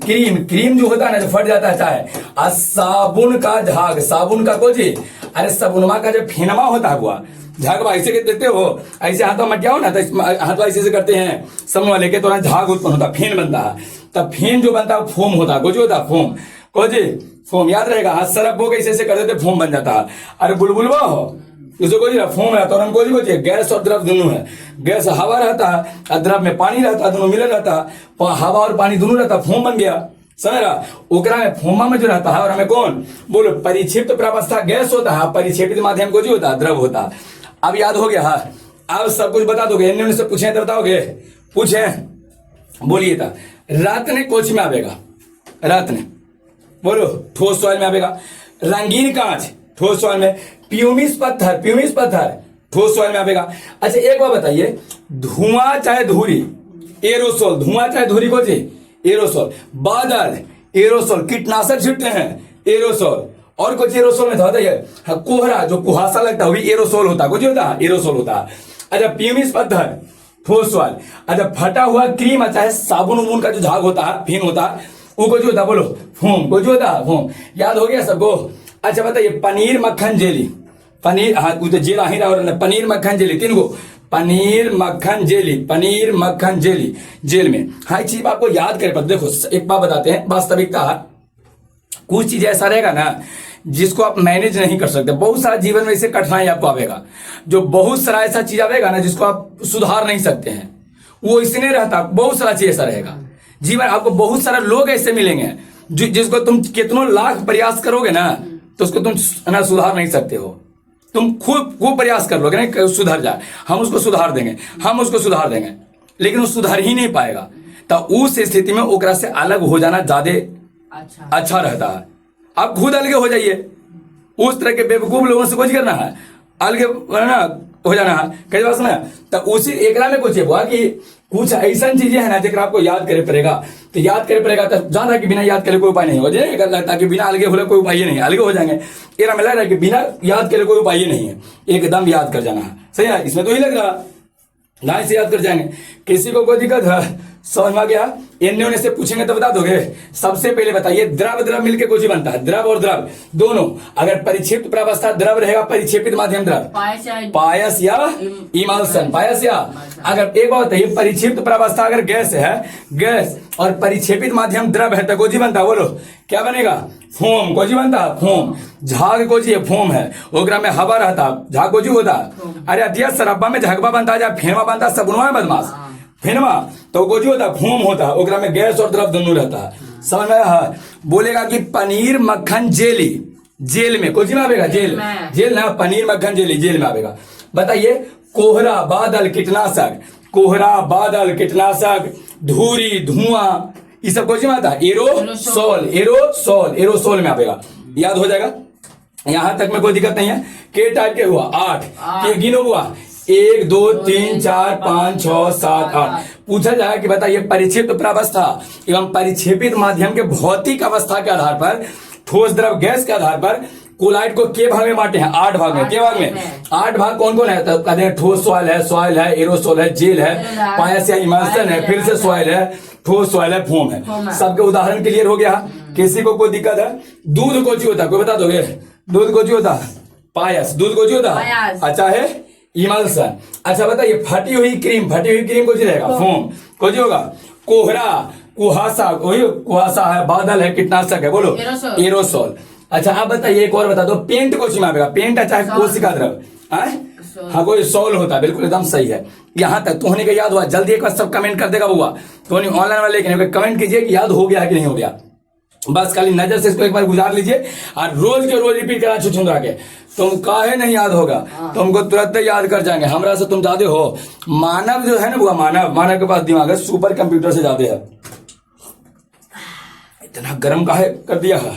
क्रीम, क्रीम जो होता है ना जो फट जाता है चाहे, साबुन का झाग, साबुन का को जी अरे सबुनमा का जो फेनमा होता है बुआ, झाग ऐसे के देते हो, ऐसे हाथों में क्या हो ना, तो हाथों ऐसे करते हैं समूह लेके, तो झाग उत्पन्न होता है, फेन बनता है। तब फेन जो बनता है फोम होता है, कुछ होता है फोम, कोजी फोम याद रहेगा। हाथ सरफ हो ऐसे ऐसे कर देते फोम बन जाता है। अरे बुलबुलवा हो उसको कोई फोम रहता है, कोई कोई गैस और द्रव दोनों है। गैस हवा रहता है और द्रव में पानी रहता है, दोनों मिले रहता है, हवा और पानी दोनों रहता है, फोम बन गया। समझ रहा, ओकरा में फोमा में जो रहता है और हमें कौन बोलो परिक्षेपित प्रावस्था गैस होता है, परिक्षेपित माध्यम को जो होता है द्रव होता है। अब याद हो गया, अब सब कुछ बता दोगे, इन्होंने से पूछे तो बताओगे, पूछे बोलिए था। रात ने कोच में आवेगा, रात ने बोलो ठोस सॉइल में आवेगा। रंगीन कांच ठोस सॉइल में, प्यूमिस पत्थर ठोस सॉइल में आवेगा। अच्छा एक बात बताइए, धुआं चाहे धूरी एरोसोल, धुआं चाहे धूरी को जी एरोसोल, बादल एरोसोल, कीटनाशक छिड़ते हैं एरोसोल, और कुछ एरोसोल में था ये कोहरा जो कुहासा लगता है वो भी एरोसोल होता है, कुछ होता है एरोसोल होता है। अच्छा प्यूमिस पत्थर ठोस सॉइल। अच्छा फटा हुआ क्रीम चाहे साबुन उबुन का जो झाग होता है फिन होता है वो कुछ होता है, बोलो फोम, कुछ होता है फोम। याद हो गया सबको। अच्छा बताइए पनीर मक्खन जेली, पनीर हाँ तो जेला ही रहा, पनीर मक्खन जेली, तीन गो पनीर मक्खन जेली जेल में। हाँ चीज आपको याद करे पर देखो एक बात बताते हैं, वास्तविकता कुछ चीज ऐसा रहेगा ना जिसको आप मैनेज नहीं कर सकते। बहुत सारा जीवन में ऐसे कठिनाई आपको आवेगा, जो बहुत सारा ऐसा चीज आवेगा ना जिसको आप सुधार नहीं सकते हैं, वो इसने रहता। बहुत सारा चीज ऐसा रहेगा जीवन, आपको बहुत सारे लोग ऐसे मिलेंगे जिसको तुम कितनों लाख प्रयास करोगे ना तो उसको तुम ना सुधार नहीं सकते हो। तुम खूब प्रयास कर लोगे ना सुधर जाए, हम उसको सुधार देंगे, लेकिन वो सुधर ही नहीं पाएगा। तो उस स्थिति में ओकरा से अलग हो जाना ज्यादा अच्छा रहता है। आप खुद अलग हो जाइए, उस तरह के बेवकूफ लोगों से कुछ करना है, अलग ना हो जाना है कई बार सुना। तो उसी एकरा में कुछ हुआ कि कुछ ऐसा चीजें है ना जिसका आपको याद करे पड़ेगा, तो याद करे पड़ेगा। तो जान रहा है कि बिना याद करे कोई उपाय नहीं हो जाए, ताकि बिना अलगे हो कोई उपाय नहीं है, अलगे हो जाएंगे। ये मिला रहा है कि बिना याद करे कोई उपाय नहीं है, एकदम याद कर जाना है। सही है, इसमें तो ही लग रहा लाइन से याद कर जाएंगे। किसी को कोई दिक्कत है समझ में गया, इन्हें उन्हें से पूछेंगे तो बता दोगे। सबसे पहले बताइए द्रव मिलके कुछ ही बनता है, द्रव और द्रव दोनों। अगर परिक्षेपित प्रावस्था द्रव रहेगा, परिक्षेपित माध्यम द्रव, पायस या इमल्सन, पायस या। अगर एक बात बताइए परिक्षेपित प्रावस्था अगर गैस है, गैस और परिक्षेपित माध्यम द्रव है तो कोजी बनता, बोलो क्या बनेगा, फोम। कोजी बनता फोम। झाग कोजी है फोम है, ओकरा में हवा रहता, झाग कोजी होता। अरे अतिया सरब्बा में झगबा बनता है, फेमा बनता, सबुनवा में बदमाश फेनमा, तो कोजी होता फोम होता, ओकरा में गैस और द्रव दोनों रहता है। समझ में आया। बोलेगा कि पनीर मक्खन जेली, जेल में कोजी में आवेगा, जेल ना, पनीर मक्खन जेली जेल में आवेगा। बताइए कोहरा बादल कीटनाशक धूरी धुआं ये सब कोजी में आता है, एरोसोल में आवेगा। याद हो जाएगा, यहां तक में कोई दिक्कत नहीं है। के टाइप के हुआ 8 के गिनो हुआ 1 2 3 4 5 6 7 8। पूछा जाए कि बताइए परिक्षेपित प्रावस्था एवं परिक्षेपित माध्यम के भौतिक अवस्था के आधार पर, ठोस द्रव गैस के आधार पर कोलाइड को के भाग में बांटे हैं, 8 भाग में। के भाग में 8 भाग कौन कौन है, तो कहते हैं ठोस सॉइल है, एरोसोल है, जेल है, पायस या इमल्सन है, फिर से सॉइल है, ठोस सॉइल है, फोम है। सबके उदाहरण क्लियर हो गया। किसी को कोई दिक्कत है, दूध कोची होता है कोई बता दोगे, दूध कोची होता है, पायस, दूध कोची होता है, अच्छा है इमल्सन। अच्छा बताइए फटी हुई क्रीम कुछ रहेगा, फोम। कुछ होगा कोहरा, कुहासा है, बादल है, कीटनाशक है, बोलो एरोसोल। अच्छा आप बताइए एक और बता दो, पेंट कोची में आएगा, पेंट अच्छा है कोशिका द्रव, हाँ कोई सॉल होता है, बिल्कुल एकदम सही है। यहाँ तक तो होने का याद हुआ, जल्दी एक बार सब कमेंट कर देगा हुआ तो ऑनलाइन वाले कमेंट कीजिए कि याद हो गया कि नहीं हो गया। बस खाली नजर से इसको एक बार गुजार लीजिए और रोज के रोज रिपीट करना छुछुंदरा के। तुम काहे नहीं याद होगा, तुमको तुरंत याद कर जाएंगे। हमरा से तुम ज्यादा हो, मानव जो है ना बुआ, मानव के पास दिमाग है सुपर कंप्यूटर से ज्यादा है। इतना गर्म काहे कर दिया है,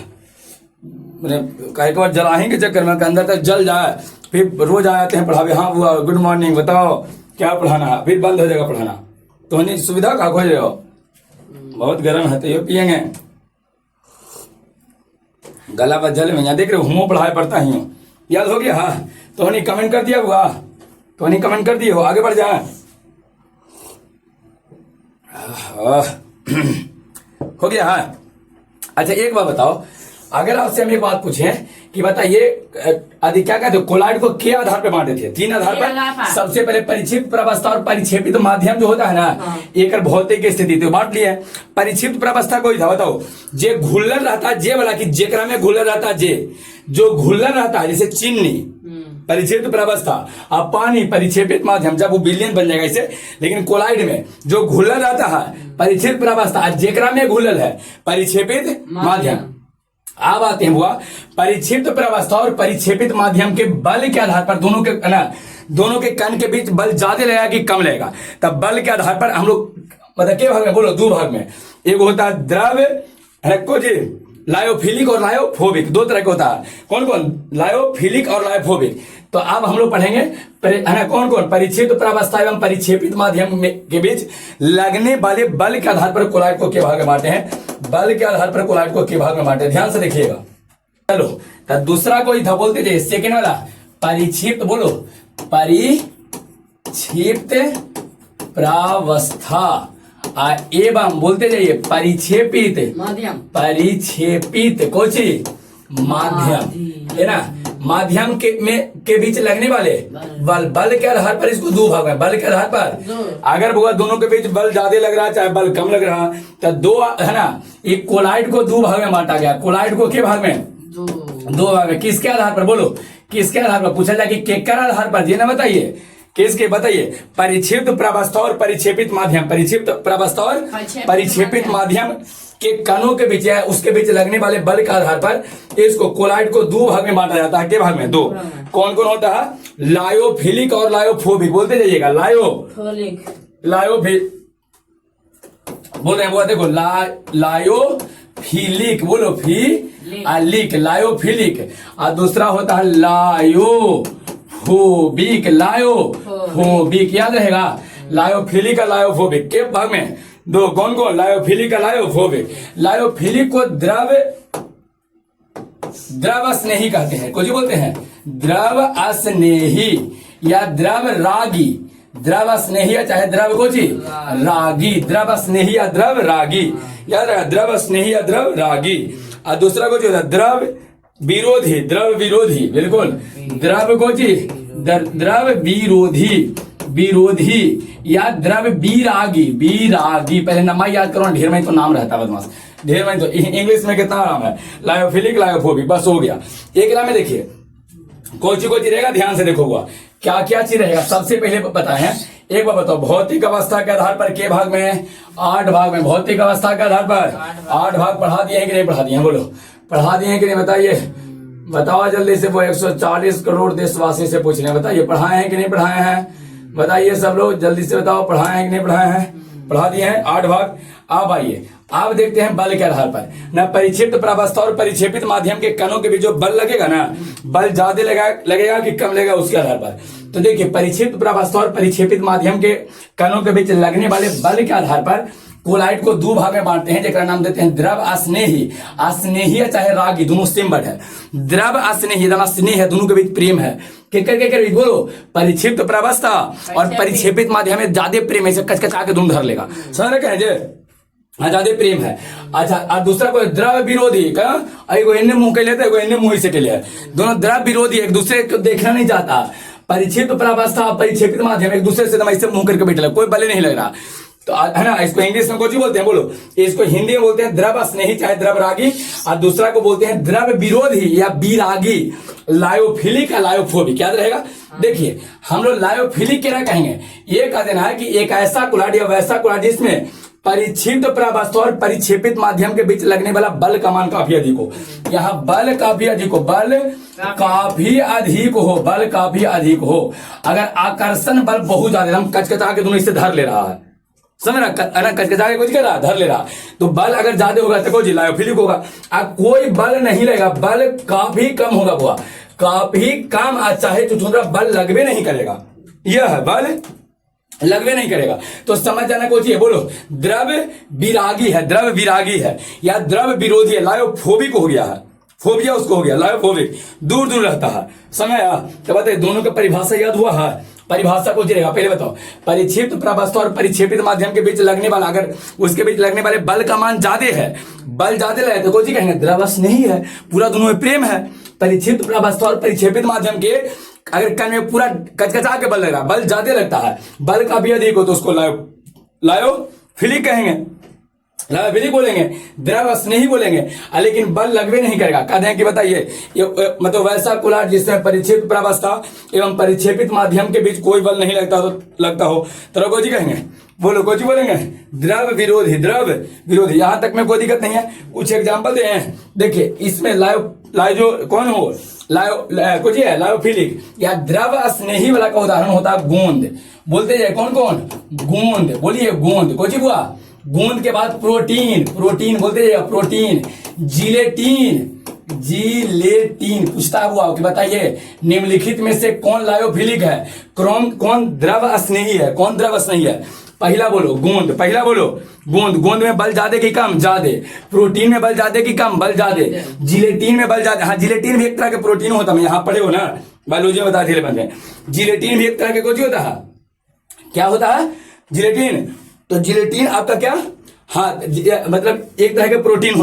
कहे के बाद जलाही के चक्कर में अंदर तक जल जाए, फिर रोज आते हैं पढ़ावे, हाँ बुआ गुड मॉर्निंग बताओ क्या पढ़ाना है, फिर बंद हो जाएगा पढ़ाना। तो नहीं सुविधा का खोज रहे हो, बहुत गर्म है तो ये पियेंगे, गला पर जल में। यहाँ देख रहे हो हुओं पढ़ाई पड़ता ही हूँ, याद हो गया। हाँ तो नहीं कमेंट कर दिया हुआ, तो नहीं कमेंट कर दिए हो, आगे बढ़ जाए। हो गया। हाँ अच्छा एक बात बताओ, अगर आपसे हम एक बात पूछें कि बताइए क्या कहते हैं, कोलाइड को के आधार पे बांटे थे, 3 आधार पर। सबसे पहले परिक्षिप्त प्रवस्था और परिक्षेपित माध्यम जो होता है ना, एक भौतिक स्थिति तो बांट लिया है। परिक्षिप्त प्रवस्था कोई था बताओ, जे घुल्लर रहता है, जे वाला कि जेकरा में घुल्लर रहता है, जे जो घुल्लर रहता है, जैसे चीनी परिक्षेपित प्रवस्था, अब पानी परिक्षेपित माध्यम, जब वो विलयन बन जाएगा इसे। लेकिन कोलाइड में जो घुल्लर रहता है परिक्षेपित प्रवस्था, जेकरा में घुल्लर है परिक्षेपित माध्यम। अब आते हैं हुआ परिक्षिप्त प्रवस्था और परिक्षेपित माध्यम के बल के आधार पर दोनों के कण के बीच बल ज्यादा लगेगा कि कम लगेगा। तब बल के आधार पर हम लोग मतलब के भाग में बोलो, 2 भाग में। एक होता है द्रव रखो जी, लायोफिलिक और लायोफोबिक, 2 तरह के होता है। कौन कौन? लायोफिलिक और लायोफोबिक। तो अब हम लोग पढ़ेंगे कौन कौन परिक्षिप्त प्रवस्था एवं परिक्षेपित माध्यम के बीच लगने वाले बल के आधार पर कोलाइड को के भाग में बांटे हैं। बल के आधार पर कोलाइड को के भाग में बांटे, ध्यान से देखिएगा। चलो तो दूसरा कोई था, बोलते थे सेकेंड वाला परिक्षिप्त, बोलो परिक्षिप्त प्रावस्था एवं बोलते जाइए परिक्षेपित माध्यम, परिक्षेपित कोची माध्यम है ना। माध्यम के बीच लगने वाले बल के आधार पर इसको 2 भाग में। बल के आधार पर अगर दोनों के बीच बल ज्यादा लग रहा है चाहे बल कम लग रहा, तो 2 है ना। एक कोलाइड को 2 भाग में बांटा गया। कोलाइड को के भाग में 2 भाग में। किसके आधार पर बोलो, किसके आधार पर पूछा जाए कि केकर आधार पर, ये ना बताइए किसके, बताइए परिक्षिप्त प्रवस्था और परिक्षेपित माध्यम। परिक्षिप्त प्रवस्था और परिक्षेपित माध्यम के कणों के बीच या उसके बीच लगने वाले बल के आधार पर इसको कोलाइड को 2 भाग में बांटा जाता है। के भाग में 2। कौन कौन होता है? लायोफिलिक और लायोफोबिक। बोलते जाइएगा लायोफिलिक बोल रहे हैं, वो देखो लायोफिलिक, बोलो फिलिक, लायोफिलिक। और दूसरा होता है लायोफोबिक, लायोफोबिक याद रहेगा। लायोफिलिक और लायोफोबिक के भाग में 2। कौन कौन? लायोफिलिक और लायोफोबिक। लायोफिलिक को द्रव स्नेही कहते हैं। कुछ बोलते हैं द्रव स्नेही या द्रव रागी। द्रव स्नेही चाहे द्रव कोची रागी, द्रव स्नेही या द्रव रागी याद रखा, द्रव स्नेही या द्रव रागी। और दूसरा को जो है द्रव विरोधी, द्रव विरोधी, बिल्कुल द्रव कोची द्रव विरोधी या द्रव विरागी। पहले नाम याद करो, ढेर में तो नाम रहता है बदमाश, ढेर में तो इंग्लिश में कितना नाम है, लायोफिलिक लायोफोबिक, बस हो गया। एक नाम में देखिए कोची रहेगा, ध्यान से देखो हुआ क्या क्या चीज रहेगा। सबसे पहले बताए हैं, एक बार बताओ भौतिक अवस्था के आधार पर के भाग में 8 भाग में। भौतिक अवस्था के आधार पर 8 भाग पढ़ा दिए हैं कि नहीं पढ़ा दिए हैं? बोलो पढ़ा दिए हैं कि नहीं, बताइए, बताओ जल्दी से। वो 140 करोड़ देशवासी से पूछ रहे हैं, बताइए पढ़ाए हैं कि नहीं पढ़ाए हैं? बताइए सब लोग जल्दी से बताओ, पढ़ाए हैं कि नहीं पढ़ाए हैं? पढ़ा दिए हैं 8 भाग। अब आइए आप देखते हैं बल के आधार पर ना, परिक्षिप्त प्रावस्था और परिक्षेपित माध्यम के कणों के बीच जो बल लगेगा ना, बल ज्यादा लगेगा कि कम लगेगा उसके आधार पर। तो देखिए परिक्षिप्त प्रावस्था और परिक्षेपित माध्यम के कणों के बीच लगने वाले बल के आधार पर कोलाइड को 2 भाग में बांटते हैं, जेकरा नाम देते हैं द्रव स्नेही। स्नेही चाहे रागी, दोनों सेम वर्ड है। द्रव स्नेही स्नेह है, दोनों के बीच प्रेम है। के बोलो परिक्षिप्त प्रावस्था और परिक्षेपित माध्यम में ज्यादा प्रेम है, कचकचा के दोनों धर लेगा, समझ रहे जे ज्यादा प्रेम है। अच्छा, और दूसरा कोई द्रव विरोधी, एगो मुंह के लेते, एगो एने मुंह से के लिए, दोनों द्रव विरोधी, एक दूसरे को देखना नहीं चाहता। परिक्षिप्त प्रावस्था परिक्षेपित माध्यम एक दूसरे से ऐसे मुंह करके बैठे, कोई बले नहीं लग रहा, तो है ना। इसको इंग्लिश में कुछ बोलते हैं, बोलो इसको हिंदी में बोलते हैं द्रव स्नेही चाहे द्रव रागी, और दूसरा को बोलते हैं द्रव विरोधी या विरागी, लायोफिलिक या लायोफोबिक, याद रहेगा। देखिए हम लोग लायोफिलिक क्या कहेंगे, ये कह देना है कि एक ऐसा कोलाइड या वैसा कोलाइड जिसमें परिक्षिप्त प्रावस्था और परिक्षेपित माध्यम के बीच लगने वाला बल का मान काफी अधिक हो। यहाँ बल काफी अधिक हो, बल काफी अधिक हो, बल काफी अधिक हो। अगर आकर्षण बल बहुत ज्यादा, हम कचकचा के दोनों इससे धर ले रहा है, समझ रहा, कचकचा के कुछ कर रहा, धर ले रहा, तो बल अगर ज्यादा होगा तो कोई लायोफिलिक होगा। अब कोई बल नहीं लगेगा, बल काफी कम होगा, बुआ काफी कम, चाहे चुचुंदरा बल लगवे नहीं करेगा, यह है बल लगवे नहीं करेगा। तो समझ जाना कोई है, बोलो द्रव विरागी है, द्रव विरागी है या द्रव विरोधी है, लायोफोबिक हो गया है, फोबिया उसको हो गया लायोफोबिक, दूर दूर रहता है, समझ आया। तो बताइए दोनों का परिभाषा याद हुआ है, परिभाषा को रहेगा। पहले बताओ परिक्षिप्त प्रावस्था और परिक्षेपित माध्यम के बीच लगने वाला, अगर उसके बीच लगने वाले बल का मान ज्यादा है, बल ज्यादा लगे तो कोई कहेंगे द्रव स्नेही है, पूरा दोनों में प्रेम है, परिक्षिप्त प्रावस्था और परिक्षेपित माध्यम के अगर कण में पूरा कचकचा के बल लग रहा है, बल ज्यादा लगता है, बल काफी अधिक हो तो उसको लायोफिलिक कहेंगे, लायोफिलिक बोलेंगे, द्रव स्नेही बोलेंगे। लेकिन बल लगवे नहीं करेगा। कहते हैं कि बताइए ये मतलब वैसा कुलाट जिसमें परिक्षेपित प्रावस्था एवं परिक्षेपित माध्यम के बीच कोई बल नहीं लगता हो तो गोजी कहेंगे। बोलो गोजी बोलेंगे, द्रव विरोधी, द्रव विरोधी। यहां तक में कोई दिक्कत नहीं है। कुछ एग्जाम्पल दे हैं, देखिए इसमें लायो जो कौन हो, कुछ है लायोफिलिक या द्रव स्नेही वाला का उदाहरण होता है गोंद। बोलते जाए कौन कौन, गोंद, बोलिए गोंद, कोची बुआ, गोंद के बाद प्रोटीन, प्रोटीन बोलते जाइए, प्रोटीन, जिलेटीन, जिलेटीन। पूछता हुआ कि बताइए निम्नलिखित में से कौन लायोफिलिक है, कौन द्रव स्नेही है, कौन द्रव स्नेही है। पहला बोलो गोंद, पहला बोलो गोंद। गोंद में बल ज्यादा की कम, ज्यादा। प्रोटीन में बल ज्यादा की कम, बल ज्यादा। जिलेटीन में बल ज्यादा। हाँ, जिलेटीन भी एक तरह के प्रोटीन होता है, यहाँ पढ़े हो ना, बायोलॉजी में बता दिए बंदे। जिलेटीन भी एक तरह के कुछ होता है, क्या होता है जिलेटीन। तो जिलेटीन आपका क्या, हाँ मतलब एक तरह के प्रोटीन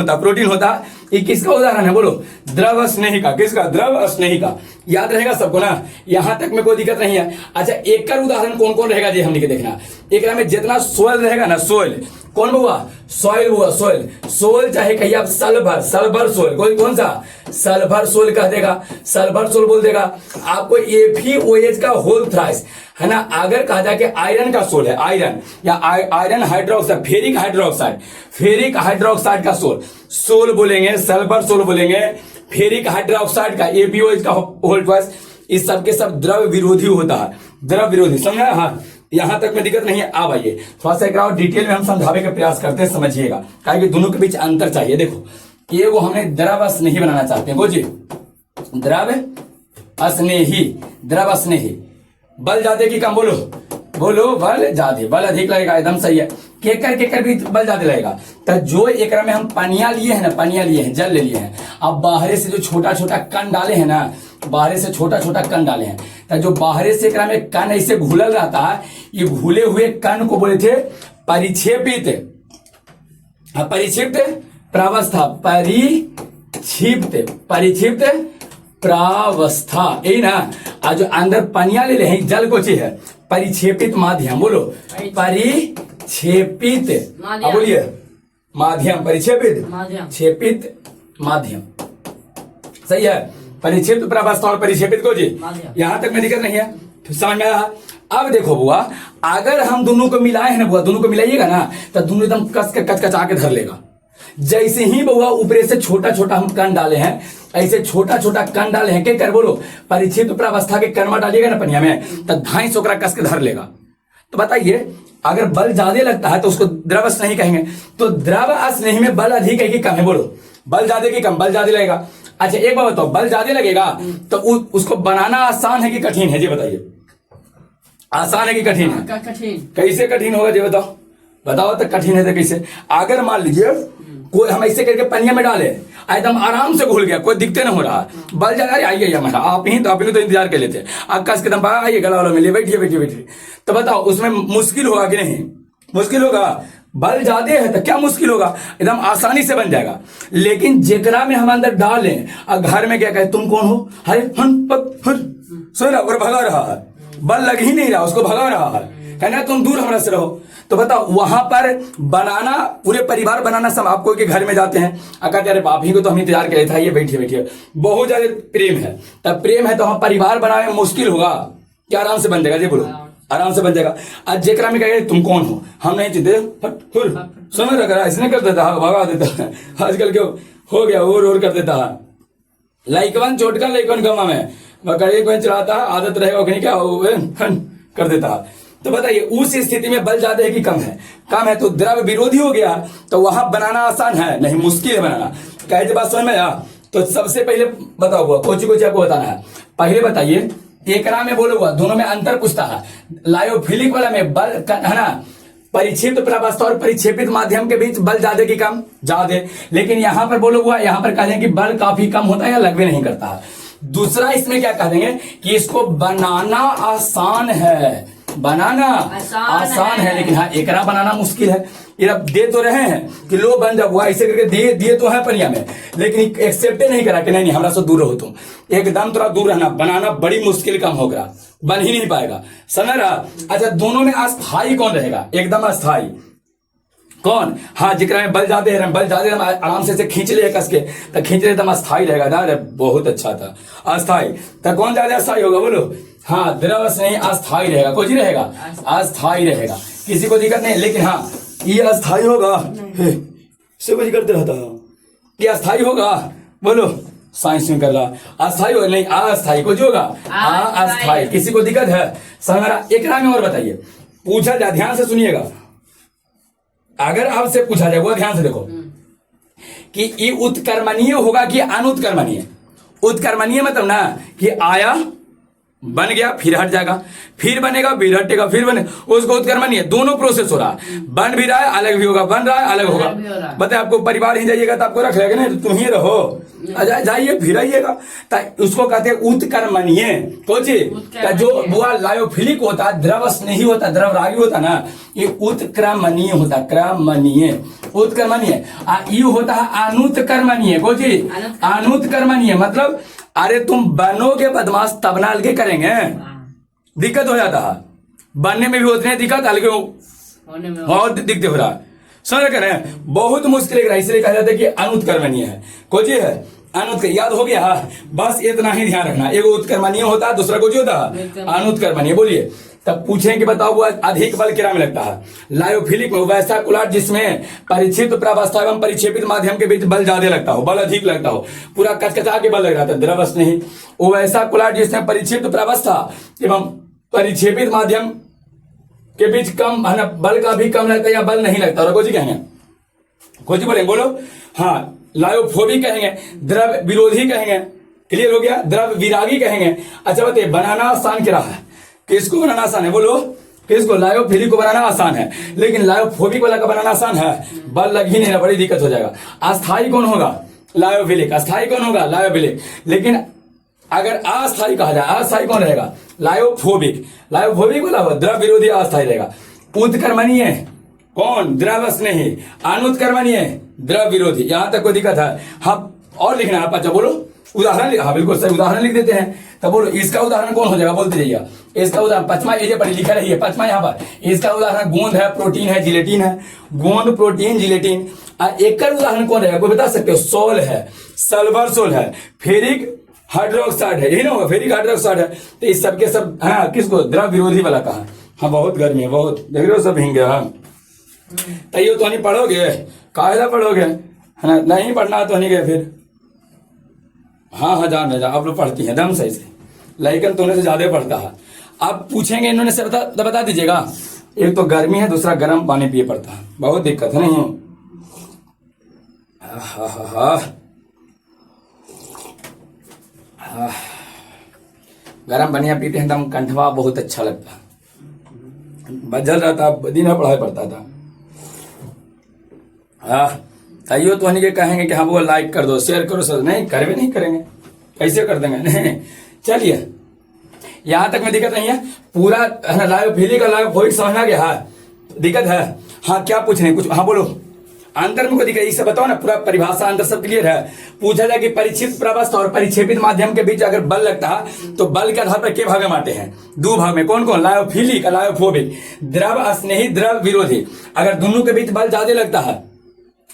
होता। ये किसका उदाहरण है बोलो, द्रव स्नेही का। किसका, द्रव स्नेही का। याद रहेगा सबको ना, यहां तक में कोई दिक्कत नहीं है। अच्छा एक का उदाहरण कौन कौन रहेगा जी हमने के देखना। एक में जितना सोयल रहेगा ना, सोयल कौन हुआ, सॉइल हुआ, सोयल। सोयल चाहे कहिए आप सल्फर, सल्फर सोयल, कोई कौन सा, सल्फर सोल कह देगा, सल्फर सोल बोल देगा। आपको FeOH का होल थ्राइस है ना। अगर कहा जाए कि आयरन का सोल है, आयरन या iron hydroxide, ferric hydroxide, ferric hydroxide का सोल बोलेंगे, सल्फर सोल बोलेंगे। फेरिक हाइड्रोक्साइड का FeOH का होल थ्राइस, इस सब के सब द्रव विरोधी होता है, द्रव विरोधी। समझा, हाँ यहां तक में दिक्कत नहीं है। अब आइए थोड़ा सा एक डिटेल में हम समझावे का प्रयास करते हैं, समझिएगा, कि दोनों के बीच अंतर चाहिए। देखो ये वो हमने द्रव स्नेही बनाना चाहते हैं, बोझिए द्रव स्नेही, द्रव स्नेही। बल ज्यादा की कम, बोलो बोलो, बल ज्यादा, बल अधिक लगेगा, एकदम सही है। केकर भी बल ज्यादा लगेगा। तो जो एक में हम पनिया लिए हैं ना, पनिया लिए हैं, जल ले लिए हैं, अब बाहर से जो छोटा छोटा कण डाले हैं ना, बाहर से छोटा छोटा कण डाले हैं, तो जो बाहर से एक में कण ऐसे घुलल रहता है, ये घुले हुए कण को बोले थे परिक्षेपित, परिक्षिप्त प्रावस्था, परिक्षिप्त प्रावस्था, यही ना। आज जो अंदर पनिया ले हैं, जल को चाहिए परिक्षेपित माध्यम, बोलो परिक्षेपित, बोलिए माध्यम, परिक्षेपित क्षेपित माध्यम, सही है। परिक्षेपित प्रावस्था और परिक्षेपित को जी, यहां तक में दिक्कत नहीं है, समझ में आया। अब देखो बुआ, अगर हम दोनों को मिलाए हैं ना बुआ, दोनों को मिलाइएगा ना, तो दोनों एकदम कस के कचकचा के धर लेगा। जैसे ही बुआ ऊपर से छोटा छोटा हम कण डाले हैं, ऐसे छोटा छोटा कण डाले हैं, क्या कर बोलो, परिक्षेपित प्रावस्था के कण डालिएगा ना पनिया में, तो धाई सोकरा कस के धर लेगा। तो बताइए अगर बल ज्यादा लगता है तो उसको द्रव स्नेही कहेंगे। तो द्रव स्नेही में बल अधिक है कि कम है, बोलो बल ज्यादा की कम, बल ज्यादा लगेगा। अच्छा एक बात बताओ, बल ज्यादा लगेगा तो उसको बनाना आसान है कि कठिन है जी, बताइए। आसान है कि कठिन है? कठिन। कैसे कठिन होगा जी, बताओ बताओ। तो कठिन है तो कैसे। अगर मान लीजिए कोई हम ऐसे करके पनिया में डाले, एकदम आराम से घुल गया, कोई दिक्कत नहीं हो रहा, बल ज्यादा, आइए हमारा आप ही तो इंतजार कर लेते, आप कस के दम आइए, गला वाला मिलिए, बैठिए। तो बताओ उसमें मुश्किल होगा कि नहीं, मुश्किल होगा। बल ज्यादा है तो क्या मुश्किल होगा, एकदम आसानी से बन जाएगा। लेकिन जेकरा में हम अंदर डालें और घर में क्या कहे, तुम कौन हो, हरे सुन और भगा रहा है, बल लग ही नहीं रहा, उसको भगा रहा है, कहना तुम दूर हमारे से रहो। तो बताओ वहां पर बनाना, पूरे परिवार बनाना, सब आपको के घर में जाते हैं, कहते अरे बाप ही को तो हम इंतजार कर रहे थे, ये बैठिए, बहुत ज्यादा प्रेम है। तब प्रेम है तो हम परिवार बनाने में मुश्किल होगा, क्या आराम से बन जाएगा जी, बोलो आराम से बन जाएगा। आज जेकरा में कहे तुम कौन हो, हम नहीं चिंते, समझ रखा इसने कर देता है, भगा देता है, आजकल क्यों हो गया और कर देता है। लाइकवन चोटका लाइकवन गमा में बकरी कोई चलाता है, आदत रहेगा क्या कर देता है। तो बताइए उस स्थिति में बल ज्यादा है कि कम है, कम है तो द्रव विरोधी हो गया, तो वहां बनाना आसान है नहीं, मुश्किल है बनाना। कहे बात समझ में आया। तो सबसे पहले बताओ हुआ कोची आपको बताना है। पहले बताइए एकरा में बोलो हुआ, दोनों में अंतर पूछता है। लायोफिलिक वाला में बल है ना, परिक्षिप्त प्रावस्था और परिक्षेपित माध्यम के बीच बल ज्यादा की कम, ज्यादा। लेकिन यहां पर बोलो हुआ, यहां पर कह देंगे कि बल काफी कम होता है या लगभग नहीं करता है। दूसरा इसमें क्या कह देंगे कि इसको बनाना आसान है, बनाना आसान है, लेकिन हाँ एकरा बनाना मुश्किल है। ये अब दे तो रहे हैं कि लो बन जा हुआ, ऐसे करके दिए तो है परिया में, लेकिन एक्सेप्ट नहीं करा कि नहीं हमरा से दूर रहो तुम, एकदम थोड़ा दूर रहना। बनाना बड़ी मुश्किल काम होगा, बन ही नहीं पाएगा, समझ रहा। अच्छा, दोनों में अस्थाई कौन रहेगा? एकदम अस्थाई कौन? हाँ, जिक्र में बल जाते हैं, बल जाते आराम से खींच ले कस के, तो खींच ले एकदम अस्थाई रहेगा। अरे बहुत अच्छा था, अस्थाई। तो कौन ज्यादा अस्थाई होगा बोलो? हाँ, द्रव से नहीं अस्थाई रहेगा। कुछ रहेगा, अस्थाई रहेगा, किसी को दिक्कत नहीं। लेकिन हाँ ये अस्थाई होगा, से कुछ करते रहता है, ये अस्थाई होगा बोलो? साइंस में कर रहा, अस्थाई होगा नहीं, अस्थाई कुछ होगा, अस्थाई। किसी को दिक्कत है? समझ। एक में और बताइए, पूछा जाए, ध्यान से सुनिएगा, अगर आपसे पूछा जाए वो ध्यान से देखो कि ये उत्कर्मणीय होगा कि अनुत्कर्मणीय? उत्कर्मणीय मतलब ना कि आया, बन गया, फिर हट जाएगा, फिर बनेगा, फिर हटेगा, फिर बने, उसको उत्कर्मणीय। दोनों प्रोसेस हो रहा है, बन भी रहा है, अलग भी होगा, बन रहा है, अलग होगा। बताए आपको परिवार ही जाइएगा तो आपको रख लेगा नहीं, तुम ही रहो, जाइए फिर आइएगा, उसको कहते हैं उत्कर्मणीय। कोची जो बुआ लायोफिलिक होता है, द्रव स्नेही होता, द्रव रागी होता ना, ये उत्क्रमणीय होता, क्रमणीय, उत्कर्मणीय। यू होता है अनुत्कर्मणीय। कोची अनुत्कर्मणीय मतलब अरे तुम बनोगे बदमाश तब ना अलगे करेंगे, दिक्कत हो जाता है। बनने में भी उतने दिक्कत, अलगे बहुत दिक्कत हो रहा है, समझ करें, बहुत मुश्किल है। इसलिए कहा जाता है कि अनुत्कर्मणीय है। कोची है अनुत्कर, याद हो गया? बस इतना ही ध्यान रखना, एक उत्कर्मणीय होता है, दूसरा कुछ होता है अनुत्कर्मणीय। बोलिए, तब पूछेंगे बताओ वो अधिक बल किरा में लगता है? लायोफिलिक में, वैसा कुलाट जिसमें परिक्षिप्त प्रावस्था एवं परिक्षेपित माध्यम के बीच बल ज्यादा लगता हो, बल अधिक लगता हो, पूरा कचकचा के बल लग रहा था, द्रव नहीं। वो वैसा कुलाट जिसमें परिक्षिप्त प्रावस्था एवं परिक्षेपित माध्यम के बीच कम बल का भी कम लगता है या बल नहीं लगता। और कोई कहेंगे, कोई बोलेंगे बोलो? हाँ, लायोफोबिक कहेंगे, द्रव विरोधी कहेंगे, क्लियर हो गया? द्रव विरागी कहेंगे। अच्छा बताइए, बनाना आसान क्या है? किसको बनाना आसान है बोलो? किसको? लायोफिलिक को बनाना आसान है, लेकिन लायोफोबिक वाला का बनाना आसान है? बल लग ही नहीं, बड़ी दिक्कत हो जाएगा। अस्थाई कौन होगा? लायोफिलिक। अस्थाई कौन होगा? लायोफिलिक। लेकिन अगर अस्थाई कहा जाए, अस्थाई कौन रहेगा? लायोफोबिक। लायोफोबिक वाला द्रव विरोधी अस्थाई रहेगा। उत्कर्मणीय कौन? द्रव स्नेही। अनुत्कर्मणीय द्रव विरोधी। यहां तक कोई दिक्कत है? हाँ, और लिखना है। अच्छा बोलो उदाहरण। हाँ बिल्कुल सही, उदाहरण लिख देते हैं। तब बोलो इसका उदाहरण कौन हो जाएगा? बोलते जाइए। इसका उदाहरण पचमा, ये पढ़ी लिखा रही है पचमा यहाँ पर। इसका उदाहरण गोंद है, प्रोटीन है, जिलेटिन है। गोंद, प्रोटीन, जिलेटिन। एक उदाहरण कौन रहेगा? कोई बता सकते हो? सोल है, सल्फर सोल है, फेरिक हाइड्रोक्साइड है, यही ना होगा? फेरिक हाइड्रोक्साइड है। तो इस सबके सब हाँ किसको? द्रव विरोधी वाला कहा। हाँ बहुत गर्मी है, बहुत देख रहे हो सब हिंगे। हाँ तैयो तो नहीं पढ़ोगे, कायदा पढ़ोगे है ना? नहीं पढ़ना तो नहीं गए फिर। हाँ जान जा, आप लोग पढ़ती हैं दम सही से, लेकिन तो से ज्यादा पढ़ता है। आप पूछेंगे इन्होंने से बता दीजिएगा। एक तो गर्मी है, दूसरा गर्म पानी पिए पड़ता है, बहुत दिक्कत है। नहीं गर्म पानी पीते हैं एकदम कंठवा बहुत अच्छा लगता है, बजल रहता, दिन भर पढ़ाई पड़ता था। तैयो तो के कहेंगे कि हाँ वो लाइक कर दो, शेयर करो, सर नहीं करवे नहीं करेंगे, कैसे कर देंगे? नहीं चलिए, यहां तक में दिक्कत नहीं है। पूरा लायोफिलिक का लायोफोबिक समझना गया? हाँ दिक्कत है। हाँ क्या पूछ रहे? कुछ हाँ बोलो। अंतर में कोई दिक्कत? इसे बताओ ना, पूरा परिभाषा अंतर सब क्लियर है। पूछा जाए कि परिक्षिप्त प्रावस्था और परिक्षेपित माध्यम के बीच अगर बल लगता है तो बल के आधार पर के भाग में आते हैं? दो भाग में। कौन कौन? Lyophilic, lyophobic. द्रव स्नेही, द्रव विरोधी। अगर दोनों के बीच बल ज्यादा लगता है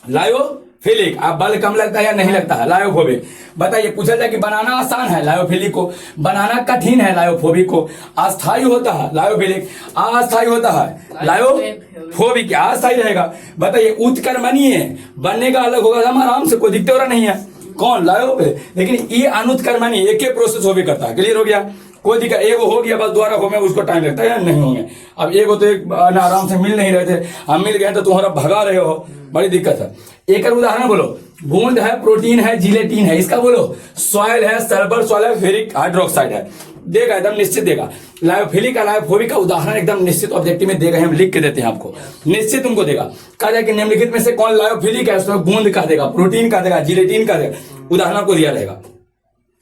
लायोफिलिक, अब बल कम लगता है या नहीं लगता है? लायोफोबिक। बताइए, पूछा जाए कि बनाना आसान है लायोफिलिक को, बनाना कठिन है लायोफोबिक को, अस्थायी होता है लायोफिलिक, अस्थायी होता है लायोफोबिक, अस्थायी रहेगा। बताइए, उत्कर्मणीय बनने का अलग होगा, हम आराम से, कोई दिक्कत हो रहा नहीं है। कौन? लायोफिलिक। लेकिन ये अनुत्कर्मणीय, एक ही प्रोसेस हो भी करता है, क्लियर हो गया? कोई दिक्कत? एगो हो गया बस, दोबारा हो में उसको टाइम लगता है या नहीं होंगे। अब एगो तो एक आराम से मिल नहीं रहे थे, हम मिल गए तो तुम्हारा भगा रहे हो, बड़ी दिक्कत है। एक उदाहरण बोलो। गोंद है, प्रोटीन है, जिलेटिन है, इसका बोलो। सॉइल है, सल्फर सॉइल है, फेरिक हाइड्रोक्साइड है। देगा एकदम निश्चित देगा। लायोफिलिक का, लायोफोबिक का उदाहरण एकदम निश्चित ऑब्जेक्टिव में देगा, हम लिख के देते हैं आपको, निश्चित तुमको देगा। कहा जाए कि निम्नलिखित में से कौन लायोफिलिक है? उसमें गोंद का देगा, प्रोटीन का देगा, जिलेटिन का देगा, उदाहरण को दिया रहेगा,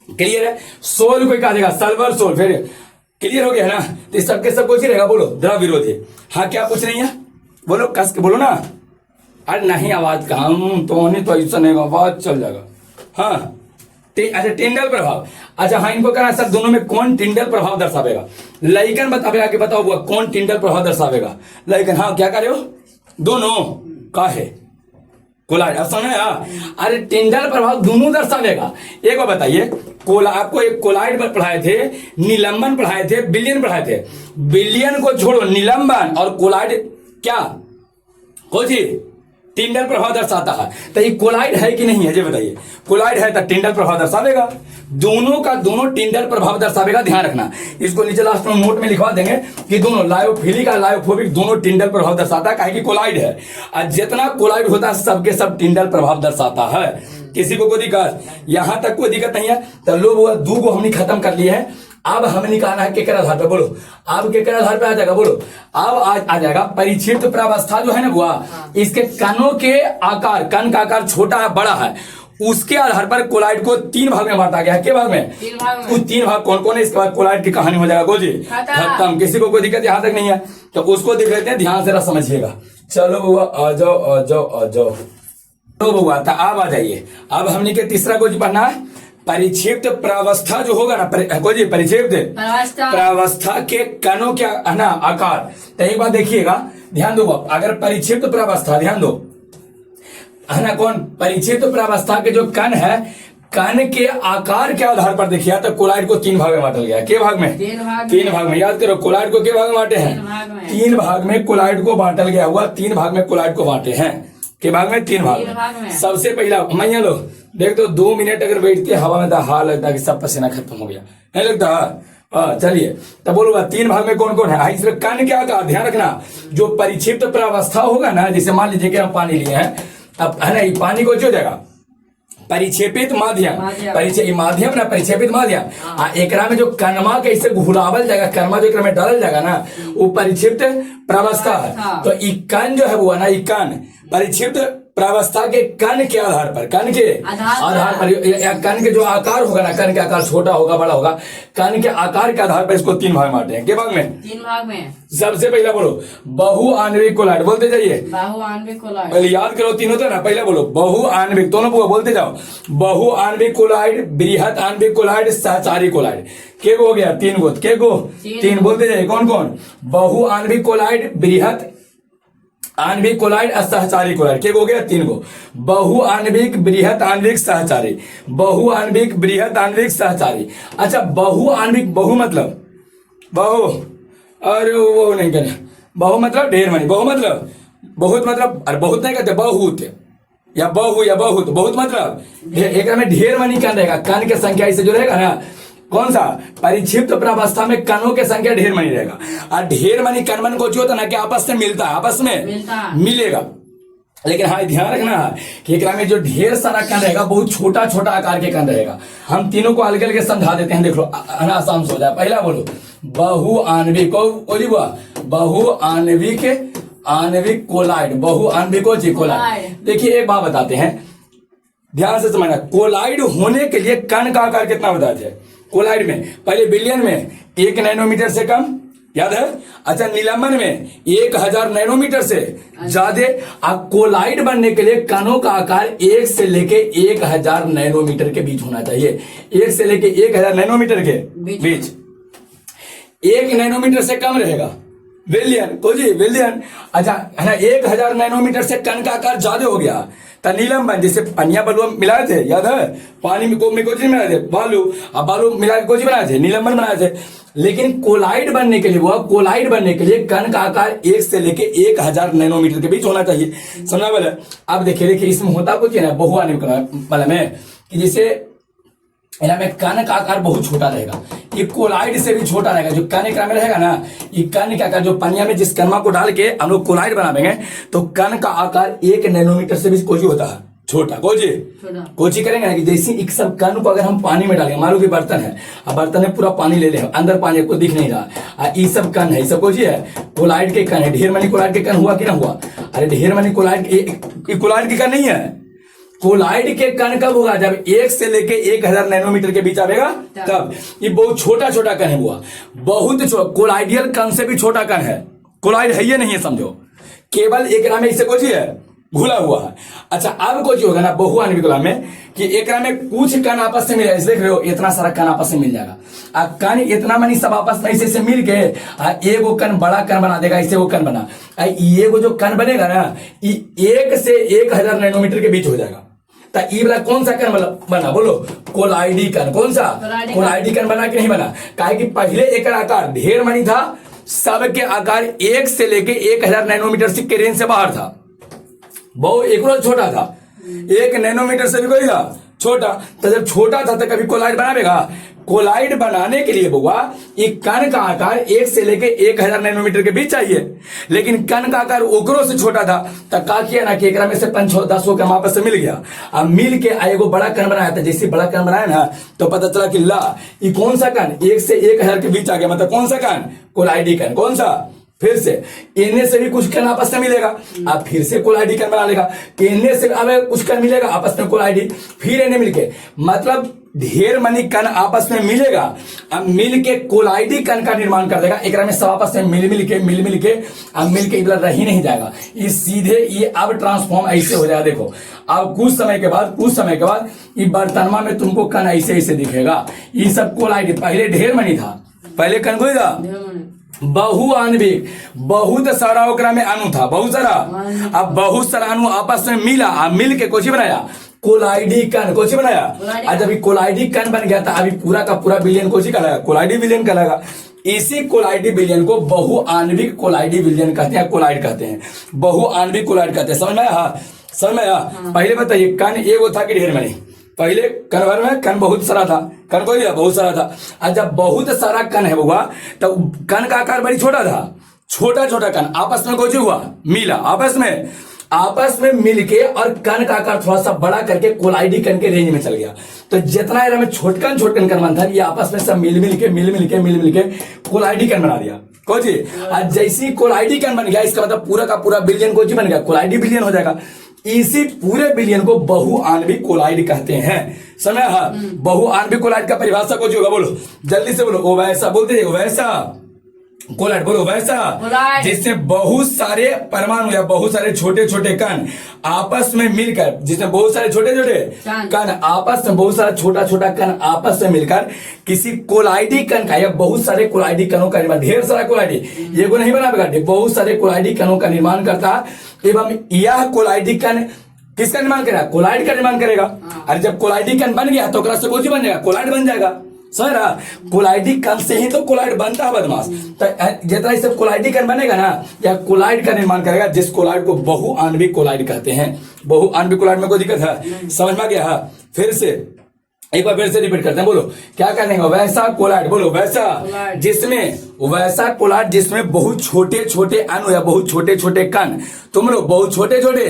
क्लियर है? सोल को कहा देगा, सल्फर सोल, फिर क्लियर हो गया ना? तो इस सबके सब कुछ ही रहेगा। बोलो द्रव विरोधी। हाँ क्या पूछ रही है? बोलो कस के बोलो ना। अरे नहीं आवाज का हम तो नहीं, तो ऐसा नहीं आवाज चल जाएगा। हाँ अच्छा टिंडल प्रभाव। अच्छा हाँ इनको कहना सर दोनों में कौन टिंडल प्रभाव दर्शावेगा? लइकन बतावेगा कि बताओ वो कौन टिंडल प्रभाव दर्शावेगा? लइकन हाँ क्या करे हो? दोनों का है कोलाइड आसान है। अरे टिंडल प्रभाव दोनों दर्शावेगा। एक बार बताइए, आपको एक कोलाइड पढ़ाए थे, निलंबन पढ़ाए थे, बिलियन पढ़ाए थे। बिलियन को छोड़ो, निलंबन और कोलाइड क्या कोची टिंडल प्रभाव दर्शाता है। तो ये कोलाइड है कि नहीं है ये बताइए? कोलाइड है तो टिंडल प्रभाव दर्शावेगा। दोनों का दोनों टिंडल प्रभाव दर्शावेगा, ध्यान रखना। इसको नीचे लास्ट में नोट में लिखवा देंगे कि दोनों लायोफिलिक और लायोफोबिक दोनों टिंडल प्रभाव दर्शाता है, काहे कि कोलाइड है। और जितना कोलाइड होता है सबके सब टिंडल प्रभाव दर्शाता है। किसी को कोई दिक्कत? यहां तक कोई दिक्कत नहीं है। तो लो वो दो को हमने खत्म कर लिए हैं। अब हमें निकालना है केकर आधार पे? बोलो अब केकर आधार पे आ जाएगा? बोलो अब आ जाएगा परिक्षिप्त प्रावस्था जो है ना बुआ, इसके कणों के आकार, कण का आकार छोटा है बड़ा है, उसके आधार पर कोलाइड को 3 भाग में बांटा गया है। के भाग में? 3 भाग में। कुछ 3 भाग कौन कौन है? इसके बाद कोलाइड की कहानी हो जाएगा गोजी खत्म। किसी को कोई दिक्कत यहां तक नहीं है? तो उसको देख लेते हैं, ध्यान से जरा समझिएगा। चलो बुआ आ जाओ आ जाओ आ जाओ। तो बुआ था अब आ जाइए। अब हमने के तीसरा कुछ पढ़ना है, परिक्षिप्त प्रावस्था जो होगा ना, परिक्षिप्त प्रावस्था के कणों क्या है ना आकार। तो एक बात देखिएगा, ध्यान दो, अगर परिक्षिप्त प्रावस्था, ध्यान दो है ना, कौन परिक्षिप्त प्रावस्था के जो कण है, कण के आकार के आधार पर देखिए तो कोलाइड को 3 भाग में बांटा गया। के भाग में? 3 भाग में। याद करो कोलाइड को के भाग में बांटे हैं? 3 भाग में कोलाइड को बांटल गया हुआ। 3 भाग में कोलाइड को बांटे हैं। के भाग में? 3 भाग में। सबसे पहला मैया लो देख दो, 2 मिनट अगर बैठते हवा में तो हाल लगता है कि सब पसीना खत्म हो गया, नहीं लगता? चलिए तब बोलूंगा 3 भाग में कौन कौन है? इसमें कण क्या का ध्यान रखना, जो परिक्षिप्त प्रावस्था होगा ना, जैसे मान लीजिए कि हम पानी लिए हैं, अब है ना पानी को जो जाएगा परिक्षेपित माध्यम, माध्यम ना परिक्षेपित माध्यम। एकरा में जो कणमा कैसे घुलावल जाएगा, कणमा जो एकरा में डालल जाएगा ना, वो परिक्षिप्त प्रावस्था है। तो ई कण जो है वो ना, ई कण परिक्षिप्त प्रावस्था के कण के आधार पर, कण के आधार पर, या कण के जो आकार होगा ना, कण के आकार छोटा होगा बड़ा होगा, कण के आकार के आधार पर इसको 3 भाग बांटे हैं। के भाग में? 3 भाग में। सबसे पहला बोलो बहुआण्विक कोलाइड, बोलते जाइए। बहुआण्विक कोलाइड। पहले याद करो 3 होता है ना, पहले बोलो बहुआण्विक, दोनों बोलते जाओ। बहुआण्विक कोलाइड, बृहत आणविक कोलाइड, सहचारी कोलाइड। के हो गया? 3 गो। के गो? 3 बोलते जाइए। कौन कौन? बहुआण्विक कोलाइड, बृहत आणविक कोलाइड और सहचारी कोलाइड। के हो गया? 3 गो। बहुआण्विक, बृहत आणविक, सहचारी। बहुआण्विक, बृहत आणविक, सहचारी। अच्छा बहुआण्विक, बहु मतलब बहु, अरे वो नहीं करे, बहु मतलब ढेर मानी, बहु मतलब बहुत, मतलब अरे बहुत नहीं कहते, बहुत या बहु या बहुत, बहुत मतलब एक में ढेर मानी कण रहेगा। कण के संख्या इससे जो रहेगा ना, कौन सा परिक्षिप्त प्रावस्था में कणों की संख्या ढेर मानी रहेगा। और ढेर मानी कण मन को जो होता ना कि आपस में मिलता है, आपस में मिलेगा। लेकिन हाँ ध्यान रखना है कि एकरा में जो ढेर सारा कण रहेगा बहुत छोटा छोटा आकार के कण रहेगा। हम तीनों को अलग अलग समझा देते हैं, देख लो आसान से हो जाए। पहला बोलो बहुआण्विक, बहुआण्विक आणविक कोलाइड, बहुआण्विक कोलाइड। देखिए एक बात बताते हैं, ध्यान से समझना। कोलाइड होने के लिए कण का आकार कितना बताते हैं? कोलाइड में पहले बिलियन में 1 नैनोमीटर से कम, याद है? अच्छा निलंबन में 1000 नैनोमीटर से ज्यादा। अब कोलाइड बनने के लिए कणों का आकार 1 से लेके 1000 नैनोमीटर के बीच होना चाहिए। 1 से लेके 1000 नैनोमीटर के बीच। 1 नैनोमीटर से कम रहेगा विलियन को जी, विलियन। अच्छा है ना, 1000 नैनोमीटर से कण का आकार ज्यादा हो गया तो निलंबन, जैसे पनिया बलुआ मिलाए थे, याद है? पानी में कोची मिलाए थे, बालू, अब बालू मिला के कोची बनाए थे, निलंबन बनाए थे। लेकिन कोलाइड बनने के लिए, वो कोलाइड बनने के लिए कण का आकार 1 से लेके 1000 नैनोमीटर के बीच होना चाहिए। समझा बोले? अब देखिए इसमें होता कुछ है बहुआण्विक वाला में कि जैसे में कण का आकार बहुत छोटा रहेगा, ये कोलाइड से भी छोटा रहेगा। जो कण एकरा में रहेगा ना, ये कण का आकार जो पनिया में जिस कणमा को डाल के हम लोग कोलाइड बनाएंगे तो कण का आकार 1 नैनोमीटर से भी कोची होता है, छोटा। कोची करेंगे ना कि जैसे एक सब कण को अगर हम पानी में डालेंगे, मान लो कि बर्तन है, अब बर्तन में पूरा पानी ले ले, अंदर पानी को दिख नहीं रहा, ये सब कण है, सब कोची है, कोलाइड के कण है। ढेर मनी कोलाइड के कण हुआ कि ना हुआ? अरे ढेर मनी कोलाइड के कण नहीं है, कोलाइड के कण कब होगा? जब 1 से लेके 1000 नैनोमीटर के बीच आवेगा तब। ये बहुत छोटा छोटा कण है हुआ, बहुत कोलाइडियल कण से भी छोटा कण है। कोलाइड है ये नहीं है समझो, केवल एक में इसे कुछ है घुला हुआ है। अच्छा अब कुछ होगा ना बहुआण्विक में कि एक में कुछ कण आपस में मिल जाएगा, देख रहे हो इतना सारा कण आपस में मिल जाएगा। कण इतना मनी सब आपस में ऐसे मिल के एगो कण बड़ा कण बना देगा, ऐसे वो कण बना। एगो जो कण बनेगा ना 1 से 1000 नैनोमीटर के बीच हो जाएगा। तो ये वाला कौन सा कण बना बोलो? कोलाइडी कण। कौन सा? कोलाइडी कण बना कि नहीं बना? काहे कि पहले एक आकार ढेर मनी था, सबके आकार 1 से लेके 1000 नैनोमीटर के रेंज से बाहर था, बहुत एक छोटा था, 1 नैनोमीटर से भी कोई था छोटा। तो जब छोटा था तो कभी कोलाइड बनावेगा? कोलाइड बनाने के लिए बुआ एक कण का आकार 1 से लेके 1000 नैनोमीटर के बीच चाहिए, लेकिन कण का आकार ओकरो से छोटा था। तो का किया ना कि एक में से 5-10 को कण आपस से मिल गया, अब मिल के एगो बड़ा कण बनाया था। जैसे बड़ा कण बनाया ना तो पता चला कि ला ये कौन सा कण 1 से 1000 के बीच आ गया, मतलब कौन सा कण? कोलाइडी कण। कौन सा? फिर से इनने से भी कुछ कण आपस में मिलेगा, अब फिर से कोलाइडी कण बना लेगा। इनने से अब कुछ कण मिलेगा आपस में कोलाइडी, फिर इन्हें मिलके, मतलब ढेर मनी कण आपस में मिलेगा, अब मिल के कोलाइडी कण का निर्माण कर देगा। एक में सब आपस में मिल के अब मिल के रह ही नहीं जाएगा, ये सीधे ये अब ट्रांसफॉर्म ऐसे हो जाएगा। देखो अब कुछ समय के बाद ये बर्तनमा में तुमको कण ऐसे दिखेगा। ये सब कोलाइडी, पहले ढेर मनी था, पहले कण कोई था बहुआण्विक, बहुत सारा ओकरा में अणु था, बहुत सारा। अब बहुत सारा अणु आपस में मिला, अब मिल के कोची बनाया? कोलाइडी कण। कोची बनाया? आज जब कोलाइडी कण बन गया था, अभी पूरा का पूरा बिलियन कोची कहलाएगा? कोलाइडी बिलियन कहलाएगा। इसी कोलाइडी बिलियन को बहुआण्विक कोलाइडी बिलियन कहते हैं, कोलाइड कहते हैं, बहुआण्विक कोलाइड कहते हैं। समझ में आया? समझ में आया? पहले बताइए कण एगो था कि ढेर मनी? पहले कण भर में कण बहुत सारा था, कण कोई बहुत सारा था। और जब बहुत सारा कण है हुआ तो कण का आकार बड़ी छोटा था, छोटा छोटा कण आपस में कुछ हुआ मिला, आपस में मिलके और कण का आकार थोड़ा सा बड़ा करके कोलाइडी कण के रेंज में चल गया। तो जितना एरा में छोटकन कण बन था, ये आपस में सब मिल के कोलाइडी कण बना दिया। कोची आज जैसी कोलाइडी कण बन गया, इसका मतलब पूरा का पूरा बिलियन कोची बन गया? कोलाइडी बिलियन हो जाएगा। इसी पूरे बिलियन को बहुआण्विक कोलाइड कहते हैं। समय हाँ, बहुआण्विक कोलाइड का परिभाषा कुछ होगा? बोलो जल्दी से बोलो। ओ वैसा बोलते हैं, वैसा कोलाइड। बोलो वैसा जिसमें बहुत सारे परमाणु या बहुत सारे छोटे छोटे कण आपस में मिलकर, जिसमें बहुत सारे छोटे छोटे कण आपस में, बहुत सारा छोटा छोटा कण आपस में मिलकर किसी कोलाइडी कण का या बहुत सारे कोलाइडी कणों का निर्माण, ढेर सारा कोलाइडी ये को नहीं बनाएगा, बहुत सारे कोलाइडी कणों का निर्माण करता एवं यह कोलाइडी कण किसका निर्माण करेगा? कोलाइड का निर्माण करेगा। और जब कोलाइडी कण बन गया तो से बन जाएगा? कोलाइड बन जाएगा। सर कोलाइडी कण से ही तो कोलाइड बनता है बदमाश। तो जितना ये सब कोलाइडी कण बनेगा ना, या कोलाइड का निर्माण करेगा, जिस कोलाइड को बहुआण्विक कोलाइड कहते हैं। बहुआण्विक कोलाइड में कोई दिक्कत है? समझ में गया? फिर से एक बार फिर से रिपीट करते हैं, बोलो क्या कहेंगे? वैसा कोलाइड। बोलो वैसा जिसमें, वैसा कोलाइड जिसमें बहुत छोटे छोटे अणु या बहुत छोटे छोटे कण, तुम लोग बहुत छोटे छोटे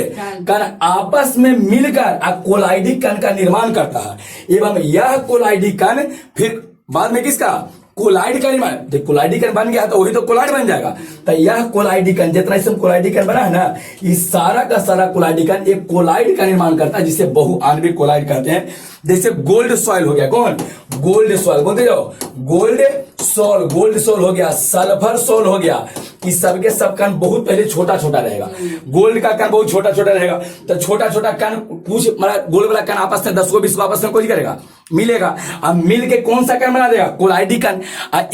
कण आपस में मिलकर कोलाइडी कण का निर्माण करता है एवं यह कोलाइडी कण फिर बाद में किसका? कोलाइड का निर्माण। जब कोलाइडी कण बन गया तो वही तो कोलाइड बन जाएगा। तो यह कोलाइडी कण, जितना इसमें कोलाइडी कण बना है ना, ये सारा का सारा कोलाइडी कण एक कोलाइड का निर्माण करता है, जिसे बहुआण्विक कोलाइड कहते हैं। जैसे गोल्ड सॉइल हो गया, कौन? गोल्ड सॉइल बोलते जाओ, गोल्ड सॉइल हो गया, सल्फर सॉइल हो गया। इस सबके सब कण बहुत पहले छोटा छोटा रहेगा, गोल्ड का कण बहुत छोटा छोटा रहेगा। तो छोटा छोटा कण कुछ मतलब गोल्ड वाला कण आपस में 10 को 20 को आपस में कुछ करेगा, मिलेगा। अब मिल के कौन सा कण बना देगा? कोलाइडी कण।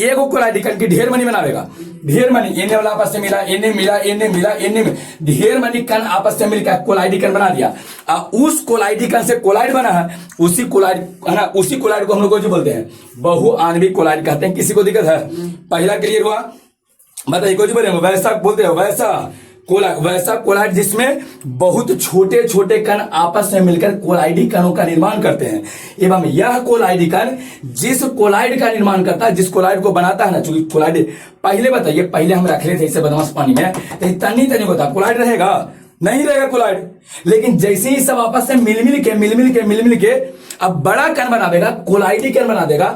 एगो कोलाइडी कण की ढेर मनी बनावेगा, ढेर मनी, इन्हें वाला आपस में मिला, इन्हें ढेर मनी कण आपस में मिलकर कोलाइडी कण बना दिया। उस कोलाइडी कण से कोलाइड बना है, उसी कोलाइड है ना, उसी कोलाइड को हम लोग जो बोलते हैं बहुआण्विक कोलाइड कहते हैं। किसी को दिक्कत है? पहला क्लियर हुआ? बताइए कुछ बोले? वैसा बोलते हैं, वैसा कोलाइड जिसमें बहुत छोटे छोटे कण आपस में मिलकर कोलाइडी कणों का निर्माण करते हैं एवं यह कोलाइडी कण जिस कोलाइड का निर्माण करता है, जिस कोलाइड को बनाता है ना, चूंकि कोलाइड पहले बताइए, पहले हम रख लेते इसे बदमाश पानी में, तो तनी होता कोलाइड रहेगा? नहीं रहेगा कोलाइड। लेकिन जैसे ही सब आपस में मिल के अब बड़ा कण बनावेगा, कोलाइडी कण बना देगा,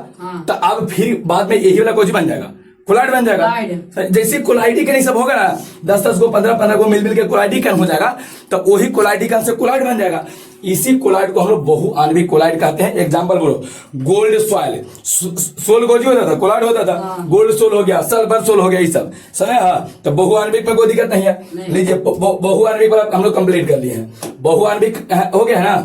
तो अब फिर बाद में यही वाला कुछ बन जाएगा, कोलाइड बन जाएगा। जैसे कोलाइडिकन ये सब होगा ना, 10-10 को 15-15 को मिल के कोलाइडिकन हो जाएगा, तो वही कोलाइडिकन से कोलाइड बन जाएगा। इसी कोलाइड को हम लोग बहुआण्विक कोलाइड कहते हैं। एग्जांपल बोलो, गोल्ड सॉइल, सोल गोजी होता था, कोलाइड होता था, गोल्ड सोल हो गया, सल्फर सोल हो गया, ये सब समझे। हाँ, तो बहुआण्विक में कोई दिक्कत नहीं है। लीजिए बहुआण्विक हम लोग कंप्लीट कर लिए हैं। बहुआण्विक हो गया है ना,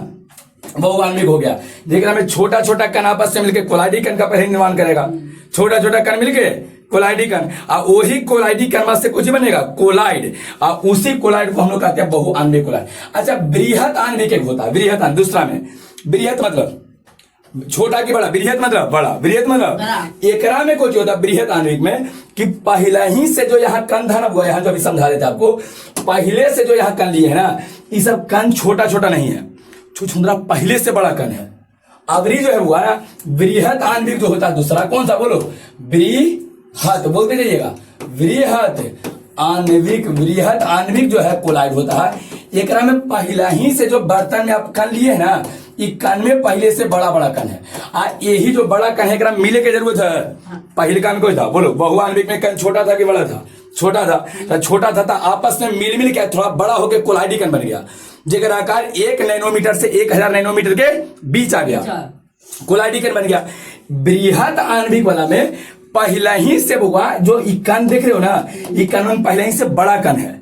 बहुआण्विक हो गया। देखना में छोटा छोटा कण आपस से मिलकर कोलाइडिकन का पहले निर्माण करेगा। छोटा छोटा कण मिलके कोलाइडिकन, और वही कोलाइडिकन से कुछ बनेगा कोलाइड, और उसी कोलाइड को हम लोग कहते हैं बहुआण्विक कोलाइड। अच्छा, बृहत आणविक एक होता है, बृहत दूसरा में, बृहत मतलब छोटा की बड़ा, बृहत मतलब बड़ा, बृहत मतलब एकरा में कुछ होता है बृहत आणविक में कि पहले ही से जो यहाँ कण था ना, वो यहाँ जो अभी समझा देते आपको, पहले से जो यहाँ कण लिए है ना, ये सब कण छोटा छोटा नहीं है, छुछुंदरा पहले से बड़ा कण है। अबरी जो है हुआ ना बृहत आणविक जो होता है दूसरा, कौन सा बोलो, बृहत बोलते जाइएगा, बृहत आणविक। बृहत आणविक जो है कोलाइड होता है, एकरा में पहला ही से जो बर्तन में आप कण लिए है ना, ये कण में पहले से बड़ा बड़ा कण है, यही जो बड़ा कण है एकरा मिले के जरूरत है। पहले कण कोई था बोलो, बहुआण्विक में कण छोटा था कि बड़ा था, छोटा था, तो छोटा था आपस में मिल के थोड़ा बड़ा होकर कोलाइडिकन बन गया, जेकर आकार 1 नैनोमीटर से 1000 नैनोमीटर के बीच आ गया, कोलाइडिकन बन गया। बृहत आणविक वाला में पहला ही से हुआ, जो कण देख रहे हो ना, ये कण में पहले ही से बड़ा कण है,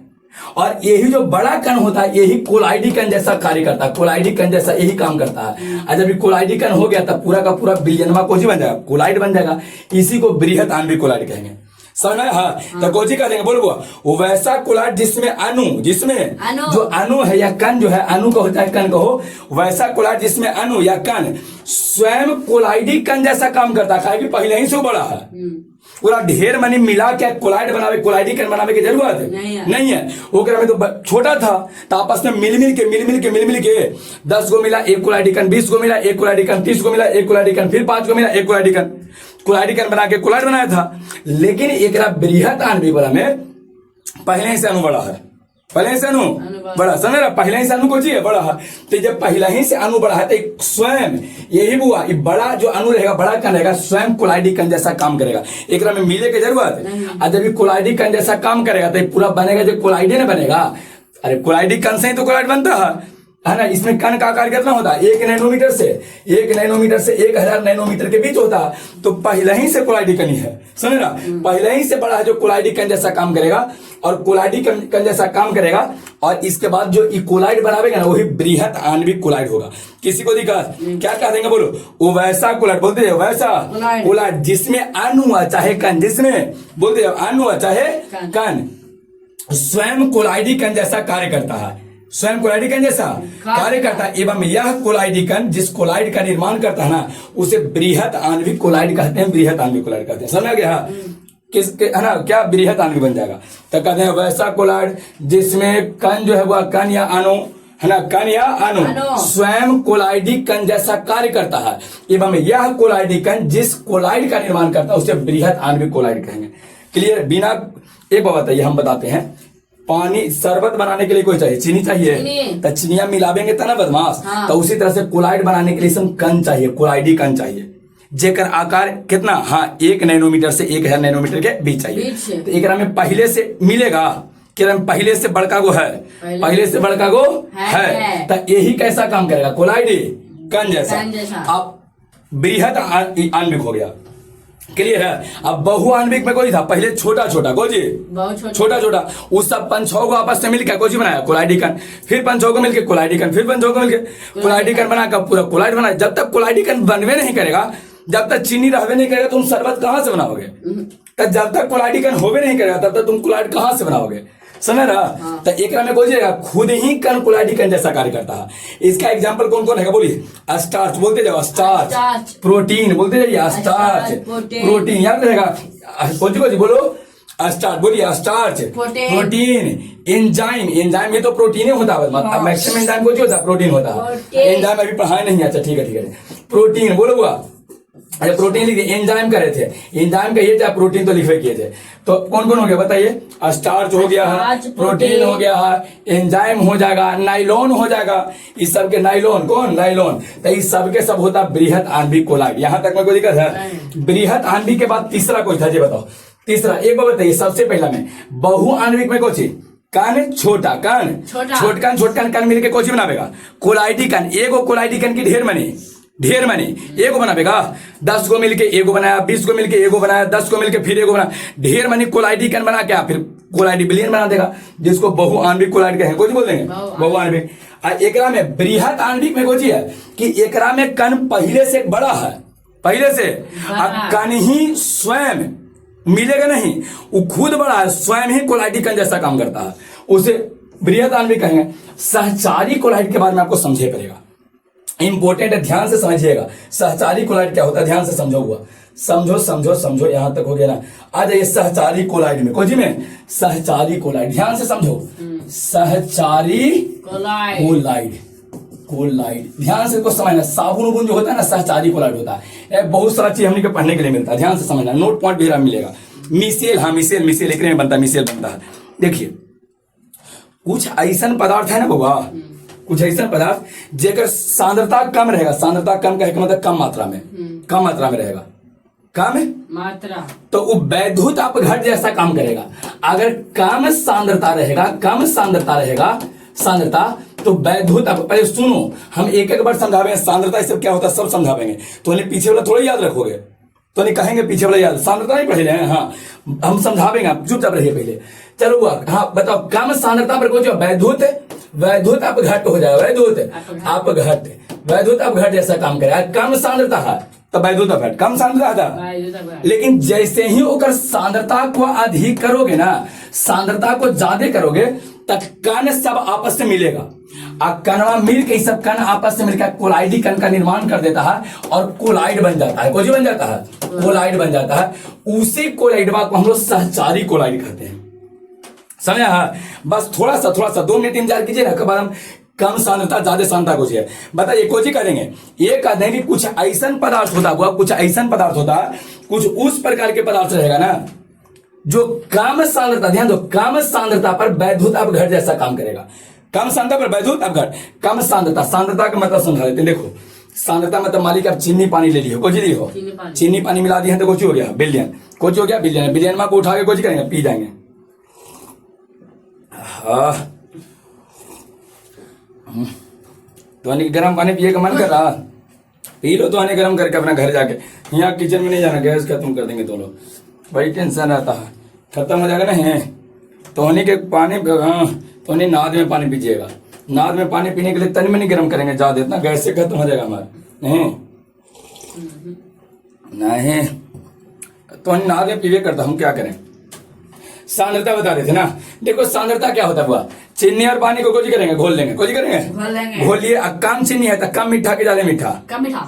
और यही जो बड़ा कण होता है यही कोलाइडिकन जैसा कार्य करता है, कोलाइडिकन जैसा यही काम करता है। और जब कोलाइडिकन हो गया तब पूरा का पूरा बिलियनवा कोजी बन जाएगा, कोलाइड बन जाएगा। इसी को बृहत आणविक कोलाइड कहेंगे, समझ में। हाँ, तो कोजी कहेंगे बोलो, वो वैसा कोलाइड जिसमें जो अणु है या कण जो है, अणु का होता है, कण कहो, वैसा कोलाइड जिसमें अणु या कण स्वयं कोलाइडिकन जैसा काम करता है, कि पहले ही से बड़ा है, पूरा ढेर मनी मिला के कोलाइड बनावे, कोलाइडिकन बनावे की जरूरत नहीं है। वो में तो छोटा था, तो आपस में मिल मिल के 10 को मिला एक कोलाइडिकन, 20 को मिला एक कोलाइडिकन, 30 को मिला एक कोलाइडिकन, फिर 5 को मिला एक कोलाइडिकन बना के कोलाइड बनाया था। लेकिन एक बृहत आणविक वाला में पहले से अणु बड़ा है, पहले से अणु बड़ा, समझ रहा, पहले से अणु को चाहिए बड़ा है। तो जब पहला ही से अणु बड़ा है तो स्वयं यही हुआ, ये बड़ा जो अणु रहेगा, बड़ा कण रहेगा, स्वयं कोलाइडिकन जैसा काम करेगा, एक में मिले की जरूरत। और जब कोलाइडिकन जैसा काम करेगा तो पूरा बनेगा, जो कोलाइड ना बनेगा। अरे कोलाइडिकन से ही तो कोलाइड बनता है ना। इसमें कण का आकार कितना होता है, 1 नैनोमीटर से 1000 नैनोमीटर के बीच होता है, तो पहले ही से कोलाइडिकन ही है, समझ रहा, पहले ही से बड़ा है, जो कोलाइडिकन जैसा काम करेगा, और कोलाइडिकन जैसा काम करेगा, और इसके बाद जो कोलाइड बनावेगा ना, वही बृहत आणविक कोलाइड होगा। किसी को दिक्कत, क्या कह देंगे बोलो, वो वैसा कोलाइड बोलते हैं, वैसा कोलाइड जिसमें अणु चाहे कण, जिसमें बोलते हैं अणु चाहे कण स्वयं कोलाइडिकन जैसा कार्य करता है, स्वयं कोलाइडिकन जैसा कार्य करता है। एवं यह कोलाइडिकन जिस कोलाइड का निर्माण करता है ना, उसे बृहत आणविक कोलाइड कहते हैं, बृहत आणविक कोलाइड कहते हैं, समझ गया। किसके है ना, क्या बृहत आणविक बन जाएगा, तो कहते हैं वैसा कोलाइड जिसमें कण जो है वह कण या अणु है ना, कण या अणु स्वयं कोलाइडिकन जैसा कार्य करता है। एवं यह कोलाइडिकन जिस कोलाइड का निर्माण करता है उसे बृहत आणविक कोलाइड कहेंगे। क्लियर। बिना एक बात बताइए, हम बताते हैं, पानी शरबत बनाने के लिए कोई चाहिए, चीनी चाहिए, तो चीनिया मिलावेंगे तो ना बदमाश। हाँ। तो उसी तरह से कोलाइड बनाने के लिए कण चाहिए, कोलाइडिकन चाहिए, जेकर आकार कितना, हाँ 1 नैनोमीटर से 1000 नैनोमीटर के बीच चाहिए। तो एक में पहले से मिलेगा, पहले से बड़का गो है, पहले से बड़का गो है, तो यही कैसा काम करेगा, कोलाइडिकन जैसा। अब बृहत आणविक हो गया, क्लियर है। अब बहुआण्विक में कोई था पहले छोटा छोटा, कोजी छोटा छोटा, उस सब 5-6 को आपस में मिलकर कोजी बनाया कोलाइडिकन, फिर 5-6 को मिलकर कोलाइडिकन, फिर 5-6 को मिलकर कोलाइडिकन बनाकर पूरा कोलाइड बनाया। जब तक कोलाइडिकन बनवे नहीं करेगा, जब तक चीनी रहवे नहीं करेगा, तुम शरबत कहां से बनाओगे, तो जब तक कोलाइडिकन होवे नहीं करेगा तब तक तुम कोलाइड कहां से बनाओगे, समझ रहा। तो एक में बोलिएगा खुद ही कण कोलाइडिकन जैसा कार्य करता है। इसका एग्जांपल कौन कौन है बोलिए, स्टार्च बोलते जाओ, स्टार्च, प्रोटीन बोलते जाइए, स्टार्च प्रोटीन याद रहेगा, कोजी बोलो, स्टार्च बोलिए, स्टार्च प्रोटीन, एंजाइम में तो प्रोटीन होता है, मैक्सिमम एंजाइम को होता है प्रोटीन होता है, एंजाइम अभी पढ़ाए नहीं। अच्छा ठीक है, प्रोटीन बोलो हुआ। अच्छा प्रोटीन लिखिए, एंजाइम करे थे, एंजाइम कहिए थे, प्रोटीन तो लिखे किए थे। तो कौन कौन हो गया बताइए, स्टार्च हो गया है, प्रोटीन हो गया है, एंजाइम हो जाएगा, नाइलॉन हो जाएगा, इस सब के नाइलॉन, कौन नाइलॉन, तो इस सब के सब होता बृहत आणविक कोलाइड। यहाँ तक में कोई दिक्कत है। बृहत आणविक के बाद तीसरा कोई था, जी बताओ, तीसरा एक बार बताइए, सबसे पहला में बहु आणविक में कोची कण छोटा कण छोट कण मिलके कोची बनावेगा कोलाइडी कण। एगो कोलाइडी कण की ढेर मनी एगो बनावेगा, 10 को मिलके एगो बनाया, 20 को मिलके एगो बनाया, 10 को मिलके फिर एगो बनाया, ढेर मनी कोलाइडी कण बना क्या फिर कोलाइडी बिलियन बना देगा, जिसको बहु आणविक कोलाइड कहेंगे। कोची बोल देंगे बहु आणविक। एकरा में बृहत आणविक में कोची है कि एकरा में कण पहले से बड़ा है, पहले से कण ही स्वयं मिलेगा नहीं, वो खुद बड़ा है, स्वयं ही कोलाइडी कण जैसा काम करता है, उसे बृहत आणविक कहेंगे। सहचारी कोलाइड के बारे में आपको समझे पड़ेगा, इंपॉर्टेंट है, ध्यान से समझिएगा। सहचारी कोलाइड क्या होता है, ध्यान से समझो हुआ, समझो यहां तक हो गया ना। आ जाइए सहचारी कोलाइड में, कोजी में सहचारी कोलाइड, ध्यान से समझो, सहचारी कोलाइड ध्यान से को समझना। साबुन उबुन जो होता है ना सहचारी कोलाइड होता है। बहुत सारा चीज हमने को पढ़ने के लिए मिलता है, ध्यान से समझना, नोट पॉइंट भी मिलेगा। मिसेल, हाँ मिसेल एक में बनता है, मिसेल बनता है। देखिए कुछ ऐसा पदार्थ है ना बउआ, कुछ ऐसा पदार्थ जेकर सांद्रता कम रहेगा, सांद्रता कम कहे का मतलब कम मात्रा में रहेगा, कम मात्रा, तो वो वैद्युत अपघट जैसा काम करेगा। अगर कम सांद्रता रहेगा सांद्रता तो वैद्युत पहले सुनो, हम एक बार समझावेंगे सांद्रता सब क्या होता है, सब समझावेंगे। तो पीछे वाला थोड़ा याद रखोगे, तो नहीं कहेंगे पीछे वाला याद, सांद्रता नहीं पढ़े हैं, हाँ हम समझावेंगे, चुपचाप रहिए पहले। चलो हाँ बताओ, कम सांद्रता पर कुछ वैद्युत अपघट हो जाएगा, वैद्युत अपघट जैसा काम करेगा। कम सांद्रता है तो वैद्युत अपघट, कम सांद्रता था, लेकिन जैसे ही होकर सांद्रता को अधिक करोगे ना, सांद्रता को ज्यादा करोगे, तब कण सब आपस में मिलेगा, कणवा मिलकर सब कण आपस में मिलकर कोलाइडी कण का निर्माण कर देता है और कोलाइड बन जाता है। कोजी बन जाता है, कोलाइड बन जाता है। उसी कोलाइडवा को हम लोग सहचारी कोलाइड कहते हैं, समझा। बस थोड़ा सा 2 मिनट इंतजार कीजिए ना, बाद हम कम सांद्रता ज्यादा सांद्रता कुछ है बताइए, कोची करेंगे। ये कह देंगे कि कुछ ऐसा पदार्थ होता है, कुछ उस प्रकार के पदार्थ रहेगा ना जो कम सांद्रता, ध्यान दो, कम सांद्रता पर वैद्युत अपघट जैसा काम करेगा। कम सांद्रता पर वैद्युत अपघट, कम सांद्रता का मतलब समझा देते हैं। देखो सांद्रता मतलब मालिक आप चीनी पानी ले लियो, कोची लियो, चीनी पानी मिला दिए तो कोची हो गया बिलियन, कोची हो गया बिलियन में को उठा के कोची करेंगे, पी जाएंगे। तो गर्म पानी पिए का मन कर रहा, पी लो, तो गर्म करके अपना घर जाके, यहाँ किचन में नहीं जाना, गैस खत्म कर देंगे तो लोग, बड़ी टेंशन रहता है, खत्म हो जाएगा ना है तो के पानी, हाँ तो नाद में पानी पीजिएगा। नाद में पानी पीने के लिए तन में नहीं गर्म करेंगे ज्यादा, इतना गैस से खत्म हो जाएगा हमारा, नहीं तो नाद में पीवे करता, हम क्या करें। सांद्रता बता रहे थे ना, देखो सांद्रता क्या होता हुआ, चीनी और पानी को कोजी करेंगे, घोल लेंगे, कोजी करेंगे घोल लिए। कम चीनी है तो कम मीठा के ज्यादा मीठा,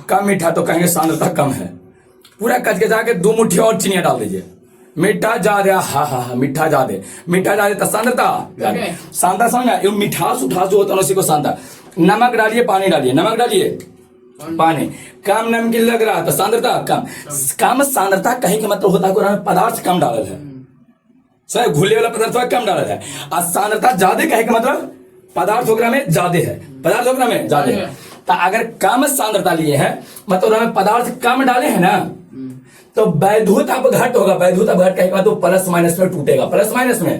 कम मीठा तो कहेंगे सांद्रता कम है। पूरा कच के जाके 2 मुट्ठी और चीनी डाल दीजिए, मीठा ज्यादा, हाँ मीठा ज्यादा तो सांद्रता समझना, मिठास उठास जो होता है उसी को सांद्रता। नमक डालिए, पानी डालिए, नमक डालिए पानी, कम नमकीन लग रहा तो सांद्रता कम सांद्रता कहे के मतलब होता है पदार्थ कम डालल है, सही घुले वाला पदार्थ कम डालल है। और सांद्रता ज्यादा कहे के मतलब पदार्थ ओकरा में ज्यादा है, पदार्थ ओकरा में ज्यादा है। तो अगर कम सांद्रता लिए है मतलब पदार्थ कम डाले है ना, तो वैद्युत अपघट होगा। वैद्युत अपघट कहे के बाद तो प्लस माइनस में टूटेगा, प्लस माइनस में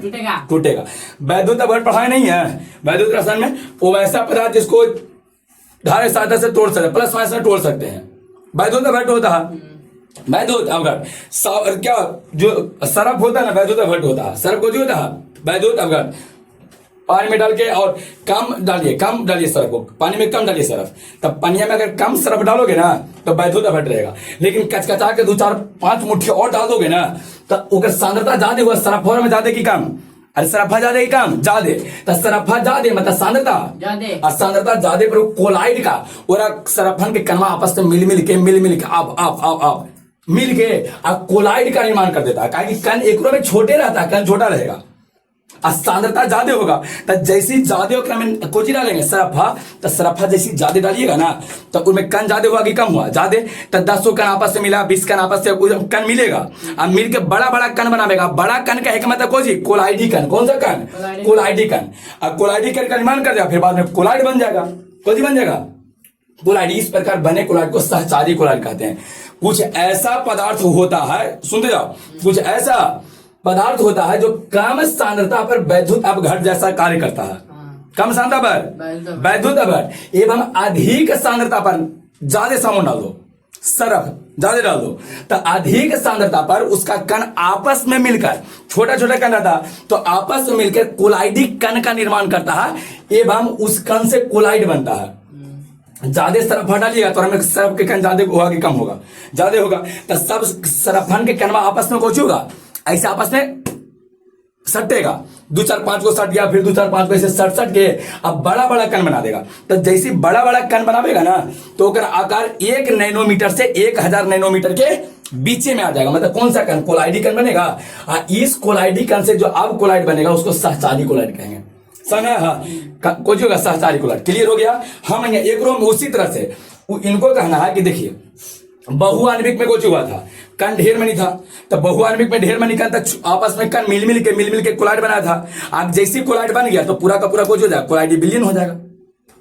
टूटेगा। वैद्युत अपघट पढ़ाए नहीं है वैद्युत रसायन में, वो वैसा पदार्थ जिसको धारे सहायता से तोड़ सकते, प्लस माइनस में तोड़ सकते हैं, वैद्युत अपघट होता है। वैद्युत अपघट क्या जो सरफ होता है ना, वैद्युत अपघट होता है। सरफ को जो होता है वैद्युत अपघट, पानी में डाल के और कम डालिए सरफ को, पानी में कम डालिए सरफ, तब पानी में अगर कम सरफ डालोगे ना तो वैद्युत अपघट रहेगा। लेकिन कचकचा के 2 4 5 मुट्ठी और डाल दोगे ना तो सांद्रता ज्यादा हुआ, सरफा में ज्यादा की कम, अरे सरफा ज्यादा की कम ज्यादा, तो सरफा ज्यादा मतलब सांद्रता और सांद्रता ज्यादा पर कोलाइड का और सरफन के कणवा आपस में मिल के आप मिल के कोलाइड का निर्माण कर देता है। कण एक में छोटे रहता है, कण छोटा रहेगा और सांद्रता ज्यादा होगा। तो जैसी ज्यादा होकर में कोची डालेंगे सरफा, तो सरफा जैसी ज्यादा डालिएगा ना तो उनमें कण ज्यादा हुआ कि कम हुआ, ज्यादा, तो 10 कण आपस से मिला, 20 कण आपस से कण मिलेगा और मिल के बड़ा कण बनावेगा। बड़ा कण कहे मतलब कोची कोलाइडी कण, कौन सा कण, कोलाइडी कण। और कोलाइडी कण का निर्माण कर दिया, फिर बाद में कोलाइड बन जाएगा, कोची बन जाएगा कोलाइड। इस प्रकार बने कोलाइड को सहचारी कोलाइड कहते हैं। कुछ ऐसा पदार्थ होता है, सुनते जाओ, कुछ ऐसा पदार्थ होता है जो कम सांद्रता पर वैद्युत अपघट जैसा कार्य करता है। कम सांद्रता पर वैद्युत अपघट एवं अधिक सांद्रता पर, ज्यादा सामान डाल दो, सरफ ज्यादा डाल दो, तो अधिक सांद्रता पर उसका कण आपस में मिलकर, छोटा छोटा कण रहता तो आपस में मिलकर कोलाइडी कण का निर्माण करता है एवं उस कण से कोलाइड बनता है। ज्यादा सरफ डालिएगा तो हमें सरफ के कण ज्यादा होगा कि कम होगा? ज्यादा होगा। तो सब सरफन के कण आपस में कुछ होगा, ऐसे आपस में सटेगा, 2 4 5 को सट गया, फिर 2 4 5 को ऐसे सट के अब बड़ा बड़ा कण बना देगा। तो जैसे बड़ा बड़ा कण बनावेगा ना तो ओकर आकार 1 नैनोमीटर से 1000 नैनोमीटर के बीच में आ जाएगा। मतलब कौन सा कण? कोलाइडी कण बनेगा। इस कोलाइडी कण से जो अब कोलाइड बनेगा उसको सहचारी कोलाइड कहेंगे। समझ? हाँ, कुछ होगा सहचारी कोलाइड। क्लियर हो गया? हम एक में उसी तरह से इनको कहना है कि देखिए बहुआण्विक में कुछ हुआ था, कण ढेर में नहीं था, तो बहुआण्विक में ढेर में नहीं था, आपस में कण मिल मिल के कोलाइड बनाया था। अब जैसी कोलाइड बन गया तो पूरा का पूरा कुछ हो जाएगा, कोलाइडी विलीन हो जाएगा।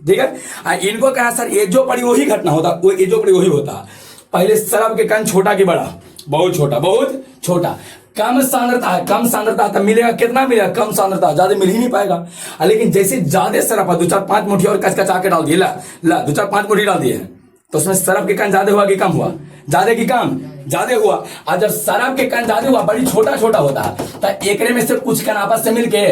ठीक है? इनको कहा सर ये जो पड़ी वही घटना होता, वो ये जो पड़ी वही होता। पहले सरब के कण छोटा की बड़ा? बहुत छोटा, बहुत छोटा। कम सांद्रता है, कम सांद्रता तब मिलेगा, कितना मिलेगा? कम सांद्रता, ज्यादा मिल ही नहीं पाएगा। लेकिन जैसे ज्यादा सरफ 2 4 5 मुट्ठी और कचकचा के डाल दिए, ला 2 4 5 मुट्ठी डाल दिए हैं तो उसमें सरफ के कण ज्यादा हुआ कि कम हुआ? ज्यादा की कम? ज्यादा हुआ। और जब सरफ के कण ज्यादा हुआ, बड़ी छोटा छोटा होता है, तो एक में से कुछ कण आपस से मिलके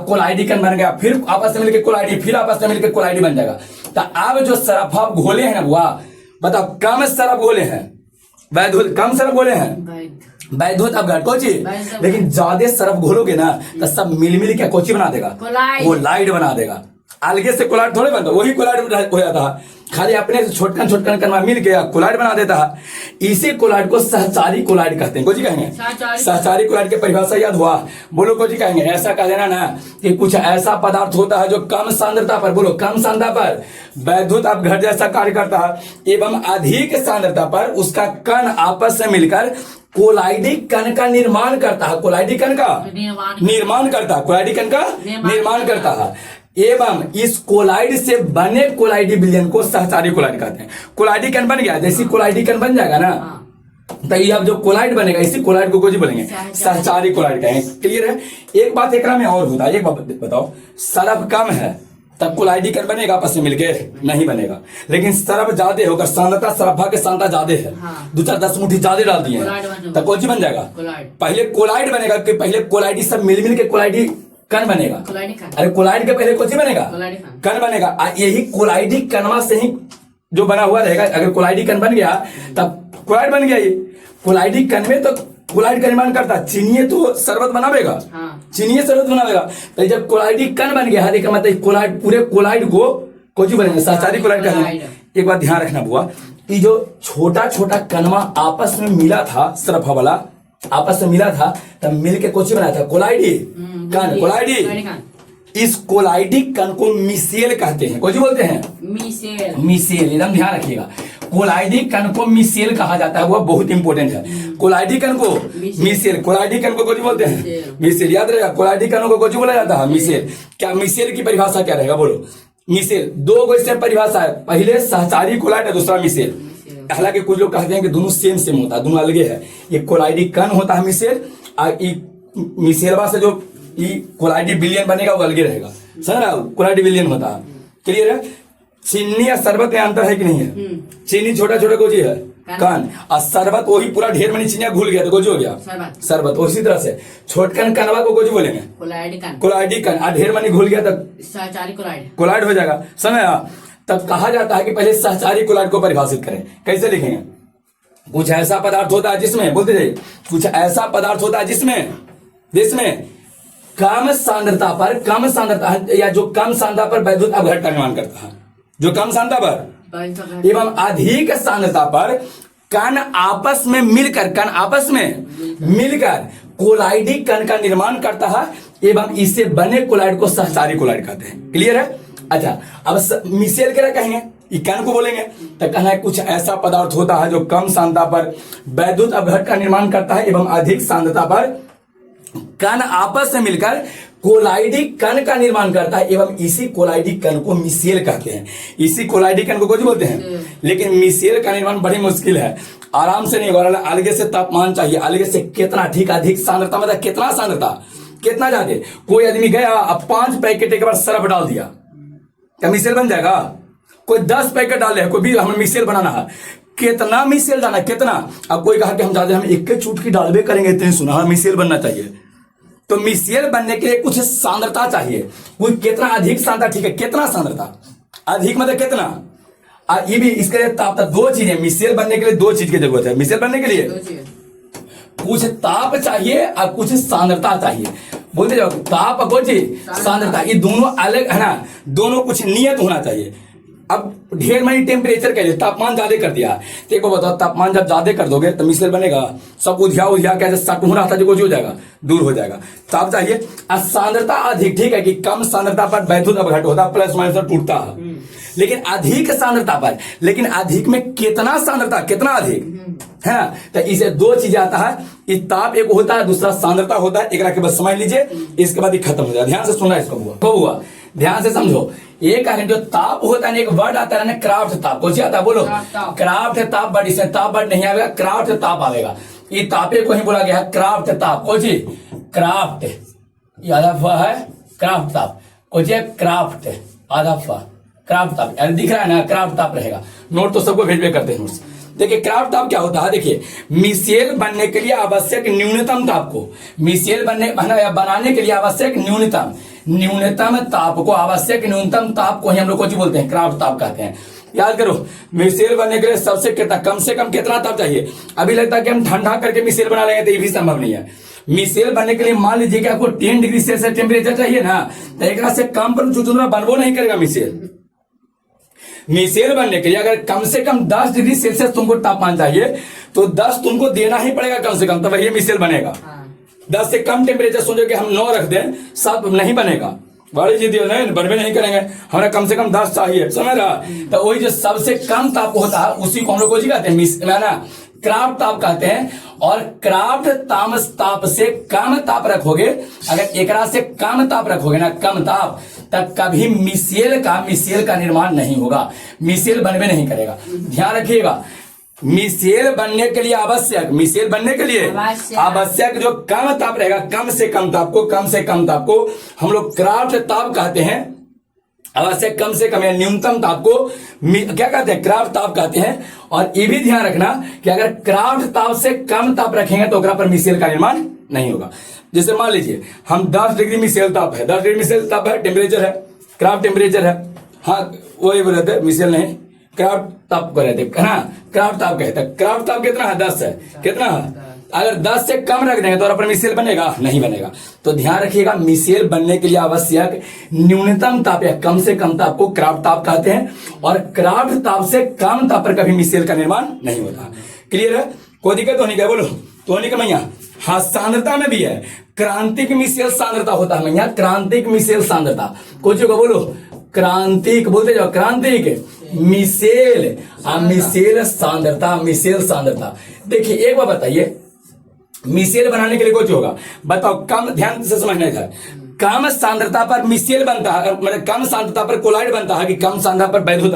कोलाइडी कण बन गया, फिर आपस से मिलके कोलाइडी, फिर आपस में मिलके कोलाइडी बन जाएगा। तो अब जो सरफ आप घोले हैं ना बुआ, बताओ कम सरफ घोले हैं, वैद्युत कम सरफ घोले हैं, वैद्युत अपघट कोची। लेकिन ज्यादा सरफ घोलोगे ना तो सब मिल के कोची बना देगा, कोलाइड बना देगा। अलगे से कोलाइड थोड़े बनता, वही कोलाइड हो जाता है, खाली अपने छोटकन छोटकन कणवा मिल के कोलाइड बना देता है। इसी कोलाइड को सहचारी कोलाइड कहते हैं। कोची कहेंगे? सहचारी कोलाइड की परिभाषा याद हुआ? बोलो कोची कहेंगे? ऐसा कह देना ना कि कुछ ऐसा पदार्थ होता है जो कम सांद्रता पर, बोलो कम सांद्रता पर वैद्युत अपघट जैसा कार्य करता है एवं अधिक सांद्रता पर उसका कण आपस में मिलकर कोलाइडी कण का निर्माण करता है। कोलाइडी कण का निर्माण करता है, कोलाइडी कण का निर्माण करता है एवं इस कोलाइड से बने कोलाइडी विलयन को सहचारी कोलाइड कहते हैं। कोलाइडी कण बन गया, जैसी कोलाइडी कण बन जाएगा ना तो ये अब जो कोलाइड बनेगा इसी कोलाइड को कुछ बोलेंगे, सहचारी कोलाइड कहेंगे। क्लियर है? एक बात एकरा में और होता है, एक बात बताओ, सरफ कम है तब कोलाइडी कण बनेगा आपस में मिलके? नहीं बनेगा। लेकिन सरफ ज्यादा होगा, सांद्रता सरफा के सांद्रता ज्यादा है, 2 4 10 मुट्ठी ज्यादा डाल दिए तब कौन बन जाएगा? पहले कोलाइड बनेगा कि पहले कोलाइडी सब मिल के कोलाइडी कण बनेगा? अरे कोलाइड के पहले कौन बनेगा? कण बनेगा। यही कोलाइडी कणवा से ही जो बना हुआ रहेगा। अगर कोलाइडी कण बन गया तब कोलाइड बन गया। ये कोलाइडी कण में तो कोलाइड का निर्माण करता, चीनी तो शरबत बनावेगा, चीनी शरबत बनावेगा। तो जब कोलाइडी कण बन गया है मतलब कोलाइड, पूरे कोलाइड को कोची बनेंगे? सहचारी कोलाइड कहेंगे। एक बात ध्यान रखना बुआ, कि जो छोटा छोटा कणवा आपस में मिला था, सरफा वाला आपस में मिला था तब मिल के कोची बनाया था? कोलाइडी कण, कोलाइडी। इस कोलाइडी कण को मिसेल कहते हैं। कोची बोलते हैं? मिसेल। एकदम ध्यान रखिएगा, कोलाइडी कण को मिसेल कहा जाता है, वो बहुत इंपॉर्टेंट है। कोलाइडी कण को मिसेल, कोलाइडी कण को कोची बोलते हैं? मिसेल। याद रहेगा, कोलाइडी कणों को कोची बोला जाता है? मिसेल। क्या मिसेल की परिभाषा क्या रहेगा? बोलो। मिसेल 2 गो इससे परिभाषा है, पहले सहचारी कोलाइड है, दूसरा मिसेल। हालांकि कुछ लोग कहते हैं कि दोनों सेम होता है, दोनों अलगे है। ये कोलाइडी कण होता है मिसेल, और मिसेलवा से जो कोलाइडी विलयन बनेगा वो अलगे रहेगा। समझ रहा? कोलाइडी विलयन होता है। क्लियर है? चीनी या शरबत में अंतर है कि नहीं है? चीनी छोटा छोटा कोची है, कण, और शरबत वही पूरा ढेर में चीनिया घुल गया तो कोची हो गया? शरबत। उसी तरह से छोटकन कणवा को कोची बोलेंगे? कोलाइडी कण। और ढेर में घुल गया तो सहचारी कोलाइड हो जाएगा। समझ? तब कहा जाता है कि पहले सहचारी कोलाइड को परिभाषित करें। कैसे लिखेंगे? कुछ ऐसा पदार्थ होता है जिसमें, बोलते जाइए, कुछ ऐसा पदार्थ होता है जिसमें कम सांद्रता पर या जो कम सांद्रता पर वैद्युत अपघट का निर्माण करता है, जो कम सांद्रता पर एवं अधिक सांद्रता पर कण आपस में मिलकर कोलाइडी कण का निर्माण करता है एवं इससे बने कोलाइड को सहचारी कोलाइड कहते हैं। क्लियर है? अच्छा, अब मिसेल क्या कहेंगे? कण को बोलेंगे तो कहना है कुछ ऐसा पदार्थ होता है जो कम सांद्रता पर वैद्युत अपघट का निर्माण करता है एवं अधिक सांद्रता पर कण आपस में मिलकर कोलाइडी कण का निर्माण करता है एवं इसी कोलाइडी कण को मिसेल कहते हैं। इसी कोलाइडी कण को कुछ बोलते हैं, लेकिन मिसेल का निर्माण बड़ी मुश्किल है, आराम से नहीं होगा। अलग से तापमान चाहिए, अलग से कितना ठीक अधिक सांद्रता, मतलब कितना सांद्रता, कितना ज्यादा। कोई आदमी गया अब 5 पैकेट एक बार सरफ डाल दिया, क्या मिसेल बन जाएगा? कोई 10 पैकेट डाल रहे, कोई भी हमें मिसेल बनाना है, कितना मिसेल डालना, कितना। अब कोई कहा कि हम ज्यादा, हम एक चुटकी डालबे करेंगे, इतने सुना, हाँ मिसेल बनना चाहिए। तो मिसेल बनने के लिए कुछ सांद्रता चाहिए, कोई कितना अधिक सांद्रता, ठीक है, कितना सांद्रता अधिक मतलब कितना। ये भी इसके लिए ताप, 2 चीजें मिसेल बनने के लिए, 2 चीज की जरूरत है मिसेल बनने के लिए, कुछ ताप चाहिए और कुछ सांद्रता चाहिए। बोलते जाओ ताप और कुछ सांद्रता, ये दोनों अलग है ना, दोनों कुछ नियत होना चाहिए। अब ढेर मनी टेम्परेचर के लिए तापमान ज्यादा कर दिया, तो एक बताओ तापमान जब ज्यादा कर दोगे तो मिसेल बनेगा, सब उधिया कैसे सट हो रहा था जो कुछ हो जाएगा, दूर हो जाएगा। ताप चाहिए और सांद्रता अधिक, ठीक है कि कम सांद्रता पर वैद्युत अपघट होता, प्लस माइनस टूटता है, लेकिन अधिक सांद्रता पर, लेकिन अधिक में कितना सांद्रता, कितना अधिक है ना। तो इसे 2 चीजें आता है, इस ताप एक होता है, दूसरा सांद्रता होता है। एक के बाद समझ लीजिए, इसके बाद ही खत्म हो जाए। ध्यान से सुनना इसको हुआ, ध्यान से समझो। एक जो ताप होता है, एक वर्ड आता है ना क्राफ्ट ताप, कुछ आता है, बोलो क्राफ्ट ताप, बट इसमें ताप वर्ड नहीं आएगा, क्राफ्ट ताप आएगा। ये तापे को ही बोला गया है क्राफ्ट ताप, कुछ क्राफ्ट, याद है क्राफ्ट ताप, कुछ क्राफ्ट आधा क्राफ्ट ताप, दिख रहा है ना, क्राफ्ट ताप रहेगा। नोट तो सबको भेजवे करते हैं नोट्स। देखिए क्राफ्ट ताप क्या होता है, देखिए मिसेल बनने के लिए आवश्यक न्यूनतम ताप को, मिसेल बनाने के लिए आवश्यक न्यूनतम ताप को, आवश्यक न्यूनतम ताप को ही हम लोग कुछ बोलते हैं क्राफ्ट ताप कहते हैं। याद करो, मिसेल बनने के लिए सबसे कितना, कम से कम कितना ताप चाहिए। अभी लगता है कि हम ठंडा करके मिसेल बना लेंगे, तो ये भी संभव नहीं है। मिसेल बनने के लिए मान लीजिए कि आपको 10 डिग्री सेल्सियस टेम्परेचर चाहिए ना, तो एक से कम पर चुचुंदरा बनबो नहीं करेगा मिसेल। मिसेल बनने के लिए अगर कम से कम 10 डिग्री सेल्सियस तुमको तापमान चाहिए, तो 10 तुमको देना ही पड़ेगा कम से कम, तब ये मिसेल बनेगा। 10 से कम टेम्परेचर सोचो कि हम 9 रख दें, 7 नहीं बनेगा, बड़ी जी नहीं बनबे नहीं करेंगे, हमें कम से कम 10 चाहिए, समझ रहा। तो वही जो सबसे कम ताप होता है उसी को हम लोग को कहते हैं ना क्राफ्ट ताप कहते हैं। और क्राफ्ट ताप से कम ताप रखोगे, अगर एकरा से कम ताप रखोगे ना, कम ताप, तब कभी मिसेल का निर्माण नहीं होगा, मिसेल बनबे नहीं करेगा। ध्यान रखिएगा, मिसेल बनने के लिए आवश्यक, मिसेल बनने के लिए आवश्यक जो कम ताप रहेगा, कम से कम ताप को हम लोग क्राफ्ट ताप कहते हैं। आवश्यक कम से कम या न्यूनतम ताप को क्या कहते हैं, क्राफ्ट ताप कहते हैं। और ये भी ध्यान रखना कि अगर क्राफ्ट ताप से कम ताप रखेंगे तो पर मिसेल का निर्माण नहीं होगा। जैसे मान लीजिए हम 10 डिग्री मिसेल ताप है, 10 डिग्री मिसेल ताप है, टेम्परेचर है, क्राफ्ट टेम्परेचर है, हाँ वही बोले थे मिसेल नहीं, क्राफ्ट ताप को रहते है ना, क्राफ्ट ताप कहते हैं। क्राफ्ट ताप कितना है, 10 है, कितना है, अगर 10 से कम रख देंगे तो पर मिसेल बनेगा नहीं बनेगा। तो ध्यान रखिएगा, मिसेल बनने के लिए आवश्यक न्यूनतम ताप या कम से कम ताप को क्राफ्ट ताप कहते हैं, और क्राफ्ट ताप से कम ताप पर कभी मिसेल का निर्माण नहीं होता। क्लियर है, कोई दिक्कत तो नहीं क्या, बोलो तो नहीं मैया। हाँ सांद्रता में भी है, क्रांतिक मिसेल सांद्रता होता है मैया, क्रांतिक मिसेल सांद्रता, कुछ को बोलो क्रांतिक, बोलते जाओ क्रांतिक मिसेल, मिसेल सांद्रता। देखिए एक बार बताइए, मिसेल बनाने के लिए कुछ होगा, बताओ कम, ध्यान से समझना था, कम सांद्रता पर मिसेल बनता है, मतलब कम सांद्रता पर कोलाइड बनता है कि कम सांद्रता पर वैद्युत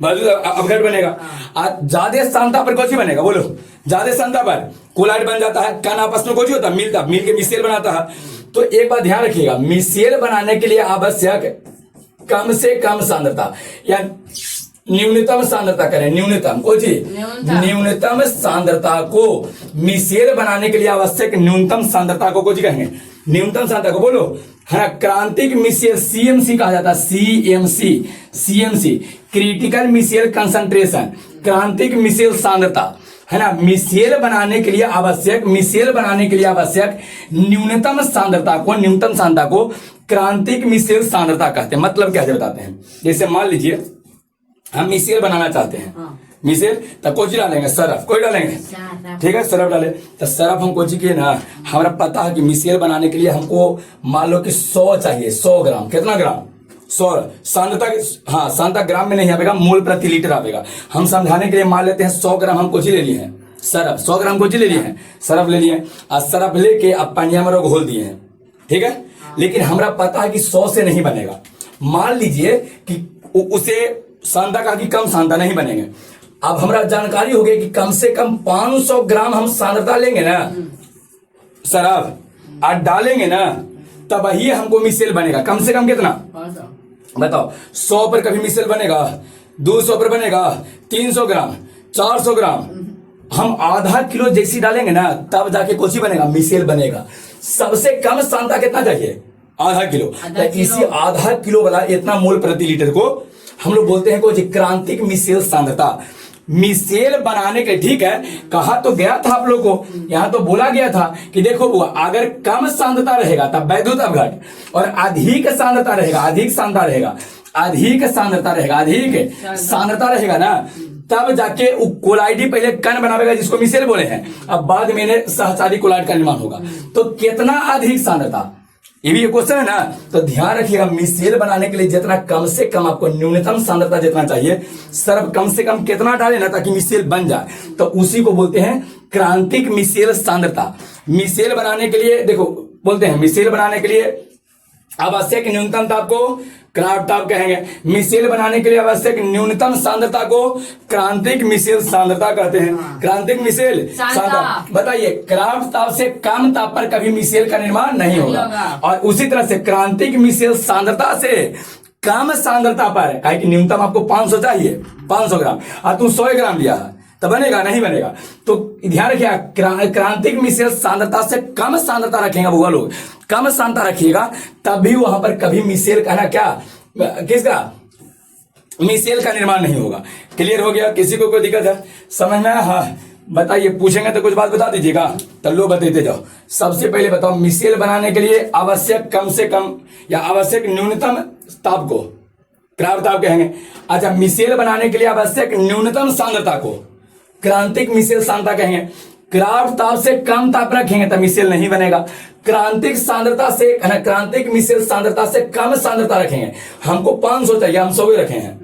अपघट बनेगा। ज्यादा सांद्रता पर कुछ बनेगा, बोलो ज्यादा सांद्रता पर कोलाइड बन जाता है, कण आपस में कुछ होता है, मिल के मिसेल बनाता है। तो एक बात ध्यान रखिएगा, मिसेल बनाने के लिए आवश्यक कम से कम सांद्रता या न्यूनतम सांद्रता करें, न्यूनतम सांद्रता को मिसेल बनाने के लिए आवश्यक न्यूनतम सांद्रता को कुछ कहेंगे, न्यूनतम सांद्रता को बोलो है क्रांतिक मिसेल, सीएमसी कहा जाता है, सीएमसी क्रिटिकल मिसेल कंसंट्रेशन, क्रांतिक मिसेल सांद्रता है ना। मिसेल बनाने के लिए आवश्यक न्यूनतम सांद्रता को क्रांतिक मिसेल सांद्रता कहते हैं। मतलब क्या बताते हैं, जैसे मान लीजिए हम मिसेल बनाना चाहते हैं, मिसेल तो कोची डालेंगे, सरफ कोई डालेंगे, ठीक है सरफ डाले, तो सरफ हम कोची किए ना, हमारा पता है कि मिसेल बनाने के लिए हमको मान लो कि 100 चाहिए, 100 ग्राम, कितना ग्राम, 100 सांद्रता, हाँ सांद्रता ग्राम में नहीं आएगा, मोल प्रति लीटर आएगा। हम समझाने के लिए मान लेते हैं 100 ग्राम हम कोची ले लिए हैं, सरफ 100 ग्राम कोची ले लिए हैं, सरफ ले लिए, और सरफ लेके अब पानिया में घोल दिए हैं, ठीक है। लेकिन हमरा पता है कि 100 से नहीं बनेगा। मान लीजिए कि उसे सांद्रता का कि कम सांद्रता नहीं बनेंगे। अब हमरा जानकारी हो गई कि कम से कम 500 ग्राम हम सांद्रता लेंगे ना शराब और डालेंगे ना, तब ही हमको मिसेल बनेगा। कम से कम कितना बताओ? 100 पर कभी मिसेल बनेगा, 200 पर बनेगा, 300 ग्राम, 400 ग्राम। हम आधा किलो जैसी डालेंगे ना तब जाके कोची बनेगा, मिसेल बनेगा। सबसे कम सांद्रता कितना चाहिए? आधा किलो। तो इसी आधा किलो वाला इतना मोल प्रति लीटर को हम लोग बोलते हैं कोई क्रांतिक मिसेल सांद्रता। मिसेल बनाने के, ठीक है, कहा तो गया था आप लोग को, यहां तो बोला गया था कि देखो बुआ, अगर कम सांद्रता रहेगा तब वैद्युत अपघट, और अधिक सांद्रता रहेगा, अधिक सांद्रता रहेगा, अधिक सांद्रता रहेगा, अधिक सांद्रता रहेगा ना, तब जाके कोलाइडी पहले कण बनावेगा जिसको मिसेल बोले हैं, अब बाद में सहचारी कोलाइड का निर्माण होगा। तो कितना अधिक सांद्रता, ये भी एक क्वेश्चन है ना। तो ध्यान रखिएगा, मिसेल बनाने के लिए जितना कम से कम आपको न्यूनतम सांद्रता जितना चाहिए, सर्व कम से कम कितना डाले ना ताकि मिसेल बन जाए, तो उसी को बोलते हैं क्रांतिक मिसेल सांद्रता। मिसेल बनाने के लिए देखो बोलते हैं, मिसेल बनाने के लिए आवश्यक न्यूनतम ताप को क्राफ्ट ताप कहेंगे। मिसेल बनाने के लिए आवश्यक न्यूनतम सांद्रता को क्रांतिक मिसेल सांद्रता कहते हैं। क्रांतिक मिसेल सांद्रता। बताइए, क्राफ्ट ताप से कम ताप पर कभी मिसेल का निर्माण नहीं होगा। और उसी तरह से क्रांतिक मिसेल सांद्रता से कम सांद्रता पर, काहे कि न्यूनतम आपको 500 चाहिए, 500 ग्राम, और तुम 100 ग्राम लिया है तो बनेगा नहीं बनेगा। तो ध्यान रखिएगा, क्रांतिक मिसेल सांद्रता से कम सांद्रता रखेगा बुआ लोग, कम सांद्रता रखिएगा, तभी वहां पर कभी मिसेल का ना क्या, किसका, मिसेल का निर्माण नहीं होगा। क्लियर हो गया? किसी को कोई दिक्कत है समझ में? हाँ बताइए, पूछेंगे तो कुछ बात बता दीजिएगा, तो लो बताते जाओ। सबसे पहले बताओ, मिसेल बनाने के लिए आवश्यक कम से कम या आवश्यक न्यूनतम ताप को क्राफ्ट ताप कहेंगे। अच्छा, मिसेल बनाने के लिए आवश्यक न्यूनतम सांद्रता को क्रांतिक मिसेल सांद्रता कहेंगे। क्राफ्ट ताप से कम ताप रखेंगे तो मिसेल नहीं बनेगा। क्रांतिक सांद्रता से, क्रांतिक मिसेल सांद्रता से कम सांद्रता रखेंगे, हमको 500 चाहिए, हम 100 रखे हैं,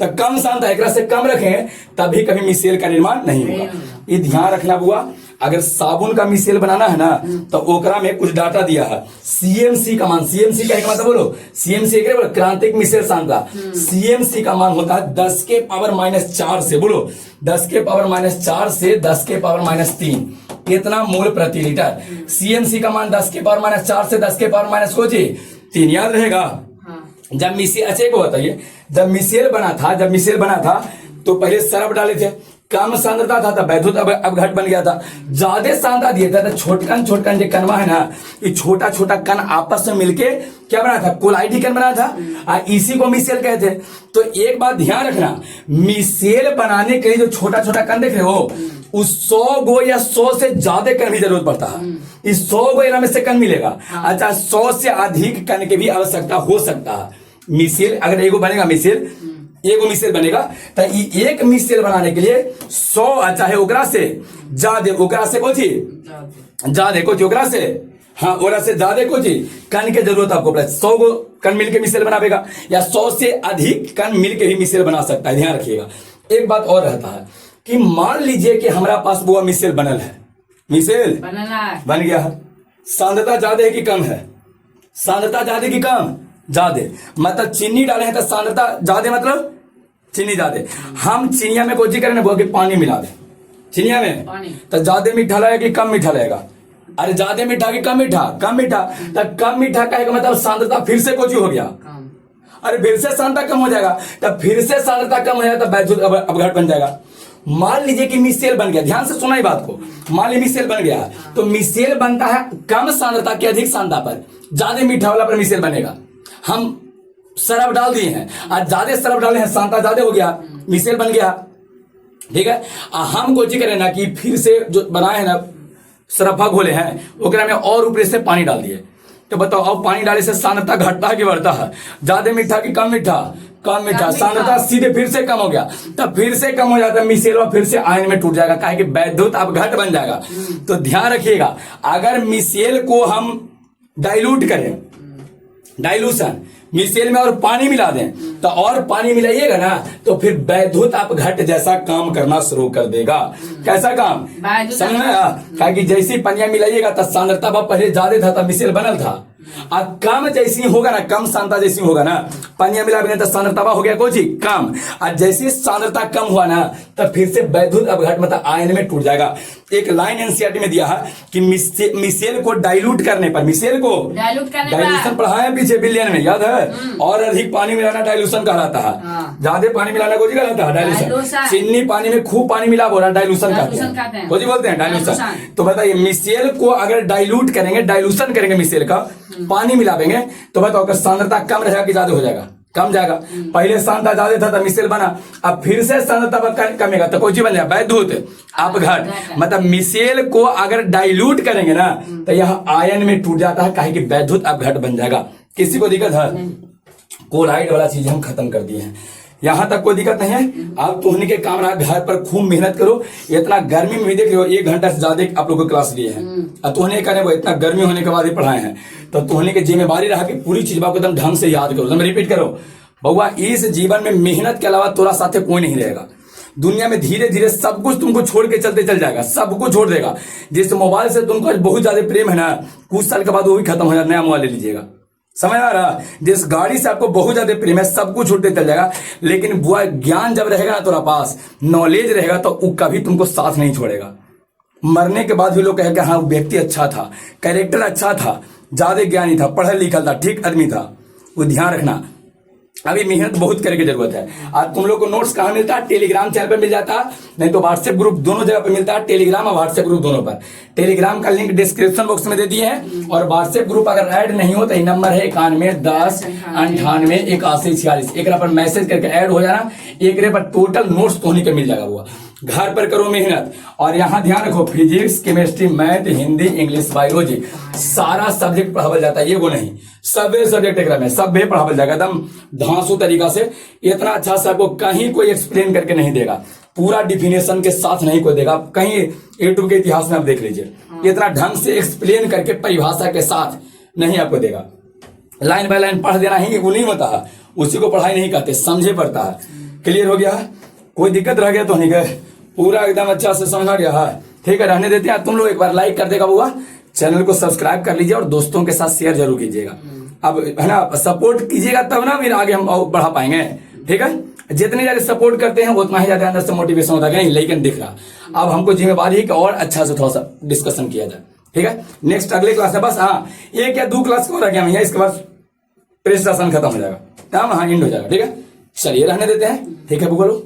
तो कम सांद्रता एकरा से कम रखेंगे तभी कभी मिसेल का निर्माण नहीं होगा। ये ध्यान रखना बुआ। अगर साबुन का मिसेल बनाना है ना तो ओकरा में कुछ डाटा दिया है, सीएमसी का मान, सीएमसी का एक मतलब बोलो, सीएमसी क्रांतिक मिसेल सांद्रता, सीएमसी का मान होता है 10 के पावर -4 से, बोलो 10 के पावर -4 से 10 के पावर -3, कितना मोल प्रति लीटर। सीएमसी का मान 10 के पावर -4 से 10 के पावर -3 याद रहेगा। जब मिसेल, अच्छे को बताइए, जब मिसेल बना था तो पहले सरफ डाले थे, कम सांद्रता था तब वैद्युत अपघट बन गया था। ज्यादा सांद्रता दिया था तो छोटकन जो कणवा है ना, ये छोटा छोटा कण आपस में मिलके क्या बना था, कोलाइडी कण बना था, इसी को मिसेल कहते हैं। तो एक बात ध्यान रखना, मिसेल बनाने के लिए जो छोटा छोटा कण देख रहे हो, उस 100 गो या 100 से ज्यादा कण की जरूरत पड़ता है। इस 100 गो इनमें से कण मिलेगा। अच्छा, 100 से अधिक कण की भी आवश्यकता हो सकता है। मिसेल अगर एगो बनेगा, एगो मिसेल बनेगा तो एक मिसेल बनाने के लिए 100 चाहे ओकरा से ज्यादा, ओकरा से कोची ज्यादा, कोची ओकरा से, हाँ ओकरा से ज्यादा कोची कण की जरूरत आपको पड़े। 100 गो कण मिलके मिसेल बनावेगा या 100 से अधिक कण मिलके भी मिसेल बना सकता है। ध्यान रखिएगा। एक बात और रहता है कि मान लीजिए कि हमारा पास बुआ मिसेल बनल है, मिसेल बन गया है, सांद्रता ज्यादा है कि कम है, सांद्रता ज्यादा कि कम, ज्यादा, मतलब चीनी डाले हैं तो सांद्रता ज्यादा, मतलब चीनी ज्यादा। हम चीनिया में कोची करें ना कि पानी मिला दे चीनिया में, तो ज्यादा मीठा लगेगा कि कम मीठा लगेगा? अरे ज्यादा मीठा कि कम मीठा? कम मीठा। तो कम मीठा का मतलब सांद्रता फिर से कोची हो गया, अरे फिर से सांद्रता कम हो जाएगा, तब फिर से सांद्रता कम हो जाएगा तो वैद्युत अपघट बन जाएगा। मान लीजिए कि मिसेल बन गया, ध्यान से सुना ये बात को, मान लीजिए मिसेल बन गया तो मिसेल बनता है कम सांद्रता के अधिक सांद्रता पर, ज्यादा मीठा वाला पर मिसेल बनेगा। हम सरफ डाल दिए हैं और ज्यादा सरफ डाले हैं, सांद्रता ज्यादा हो गया, मिसेल बन गया, ठीक है। हम कोशिश करें ना कि फिर से जो बनाए हैं ना सरफा घोले हैं, ओकरा में और ऊपर से पानी डाल दिए, तो बताओ अब पानी डाले से सांद्रता घटता है कि बढ़ता है? ज्यादा मीठा कि कम मीठा? कम मीठा। सांद्रता सीधे फिर से कम हो गया, तब फिर से कम हो जाता है, मिसेल फिर से आयन में टूट जाएगा, काहे कि वैद्युत अपघट बन जाएगा। तो ध्यान रखिएगा, अगर मिसेल को हम डाइल्यूट करें, डाइल्यूशन मिसेल में और पानी मिला दें, तो और पानी मिलाइएगा ना तो फिर वैद्युत अपघट जैसा काम करना शुरू कर देगा। कैसा काम समझ में? कि जैसे पनिया मिलाइएगा तो सांद्रता पहले ज्यादा था तब मिसेल बनल था, और कम जैसी होगा ना, कम सांद्रता जैसी होगा ना, पानी मिला बिना तो सांद्रता हो गया कोई चीज कम, और जैसी सांद्रता कम हुआ ना तब फिर से वैद्युत अपघट मतलब आयन में टूट जाएगा। एक लाइन एनसीईआरटी में दिया है कि मिसेल को डाइल्यूट करने पर, मिसेल को डाइल्यूशन पढ़ा है पीछे बिलियन में, याद है, और अधिक पानी मिलाना डाइल्यूशन कहलाता है, ज्यादा पानी मिलाना को कहलाता है डाइल्यूशन। चीनी पानी में खूब पानी मिला बोला डाइल्यूशन कहते हैं, को बोलते हैं डाइल्यूशन। तो बताइए मिसेल को अगर डाइल्यूट करेंगे, डाइल्यूशन करेंगे मिसेल का, पानी मिलावेंगे तो बताओ अगर सांद्रता कम रहेगा कि ज्यादा हो जाएगा, कम जाएगा। पहले सांद्रता ज्यादा था तो मिसेल बना, अब फिर से सांद्रता कमेगा तो कोई चीज बन जाएगा वैद्युत अपघट। मतलब मिसेल को अगर डाइल्यूट करेंगे ना तो यह आयन में टूट जाता है, काहे कि वैद्युत अपघट बन जाएगा। किसी को दिक्कत है? कोलाइड वाला चीज हम खत्म कर दिए हैं, यहां तक कोई दिक्कत नहीं है। आप तोहनी के काम रहा, घर पर खूब मेहनत करो। इतना गर्मी में भी देख लो 1 घंटा से ज्यादा आप लोग को क्लास लिए हैं, और तोहने करे वो इतना गर्मी होने के बाद ही पढ़ाए हैं, तो तोहनी के जिम्मेवारी रहा कि पूरी चीज को एकदम ढंग से याद करो, एकदम रिपीट करो। बउआ इस जीवन में मेहनत के अलावा तोरा साथे कोई नहीं रहेगा। दुनिया में धीरे धीरे सब कुछ तुमको छोड़ के चलते चल जाएगा, सब कुछ छोड़ देगा। जिस मोबाइल से तुमको बहुत ज्यादा प्रेम है ना, कुछ साल के बाद वो भी खत्म हो जाएगा, नया मोबाइल ले लीजिएगा। समझ आ रहा? जिस गाड़ी से आपको बहुत ज्यादा प्रेम है, सब कुछ छूटते चल जाएगा, लेकिन बुआ ज्ञान जब रहेगा ना तुम्हारा पास, नॉलेज रहेगा, तो वो कभी तुमको साथ नहीं छोड़ेगा। मरने के बाद भी लोग कहेंगे हाँ व्यक्ति अच्छा था, कैरेक्टर अच्छा था, ज्यादा ज्ञानी था, पढ़ा लिखा था, ठीक आदमी था। वो ध्यान रखना, अभी मेहनत बहुत करने की जरूरत है। आज तुम लोग को नोट्स कहाँ मिलता है? टेलीग्राम चैनल पे मिल जाता है, नहीं तो व्हाट्सएप ग्रुप, दोनों जगह पे मिलता है, टेलीग्राम और व्हाट्सएप ग्रुप दोनों पर। टेलीग्राम का लिंक डिस्क्रिप्शन बॉक्स में दे दिए हैं, और व्हाट्सएप ग्रुप अगर ऐड नहीं हो तो ये नंबर है 91 10 98 81 46, एक पर मैसेज करके ऐड हो जाना। एक पर टोटल नोट्स तो के मिल जाएगा। हुआ घर पर करो मेहनत, और यहाँ ध्यान रखो physics, chemistry, math, Hindi, English, biology सारा सब्जेक्ट पढ़ावल जाता है, ये वो नहीं, सभी सब्जेक्ट एक में सब पढ़ावल जाएगा एकदम धांसू तरीका से। इतना अच्छा से आपको कहीं कोई एक्सप्लेन करके नहीं देगा, पूरा डिफिनेशन के साथ नहीं कोई देगा। कहीं यूट्यूब के इतिहास में आप देख लीजिए, इतना ढंग से एक्सप्लेन करके परिभाषा के साथ नहीं आपको देगा। लाइन बाय लाइन पढ़ देना ही वो नहीं होता है, उसी को पढ़ाई नहीं कहते, समझे पड़ता है। क्लियर हो गया? कोई दिक्कत रह गया तो नहीं गए, पूरा एकदम अच्छा से समझा गया है। ठीक है, रहने देते हैं। तुम लोग एक बार लाइक कर देगा बुआ, चैनल को सब्सक्राइब कर लीजिए और दोस्तों के साथ शेयर जरूर कीजिएगा। अब है ना, सपोर्ट कीजिएगा तब ना फिर आगे हम बढ़ा पाएंगे। ठीक है, जितने ज्यादा सपोर्ट करते हैं उतना ही ज्यादा अंदर से मोटिवेशन होता है, लेकिन दिख रहा। अब हमको जिम्मेवारी है कि और अच्छा से थोड़ा सा डिस्कशन किया जाए। ठीक है, नेक्स्ट अगले क्लास है, बस हाँ 1 या 2 क्लास को रह गया भैया, इसके बाद प्रेजेंटेशन खत्म हो जाएगा, काम हाँ एंड हो जाएगा। ठीक है, चलिए रहने देते हैं। ठीक है बोलो।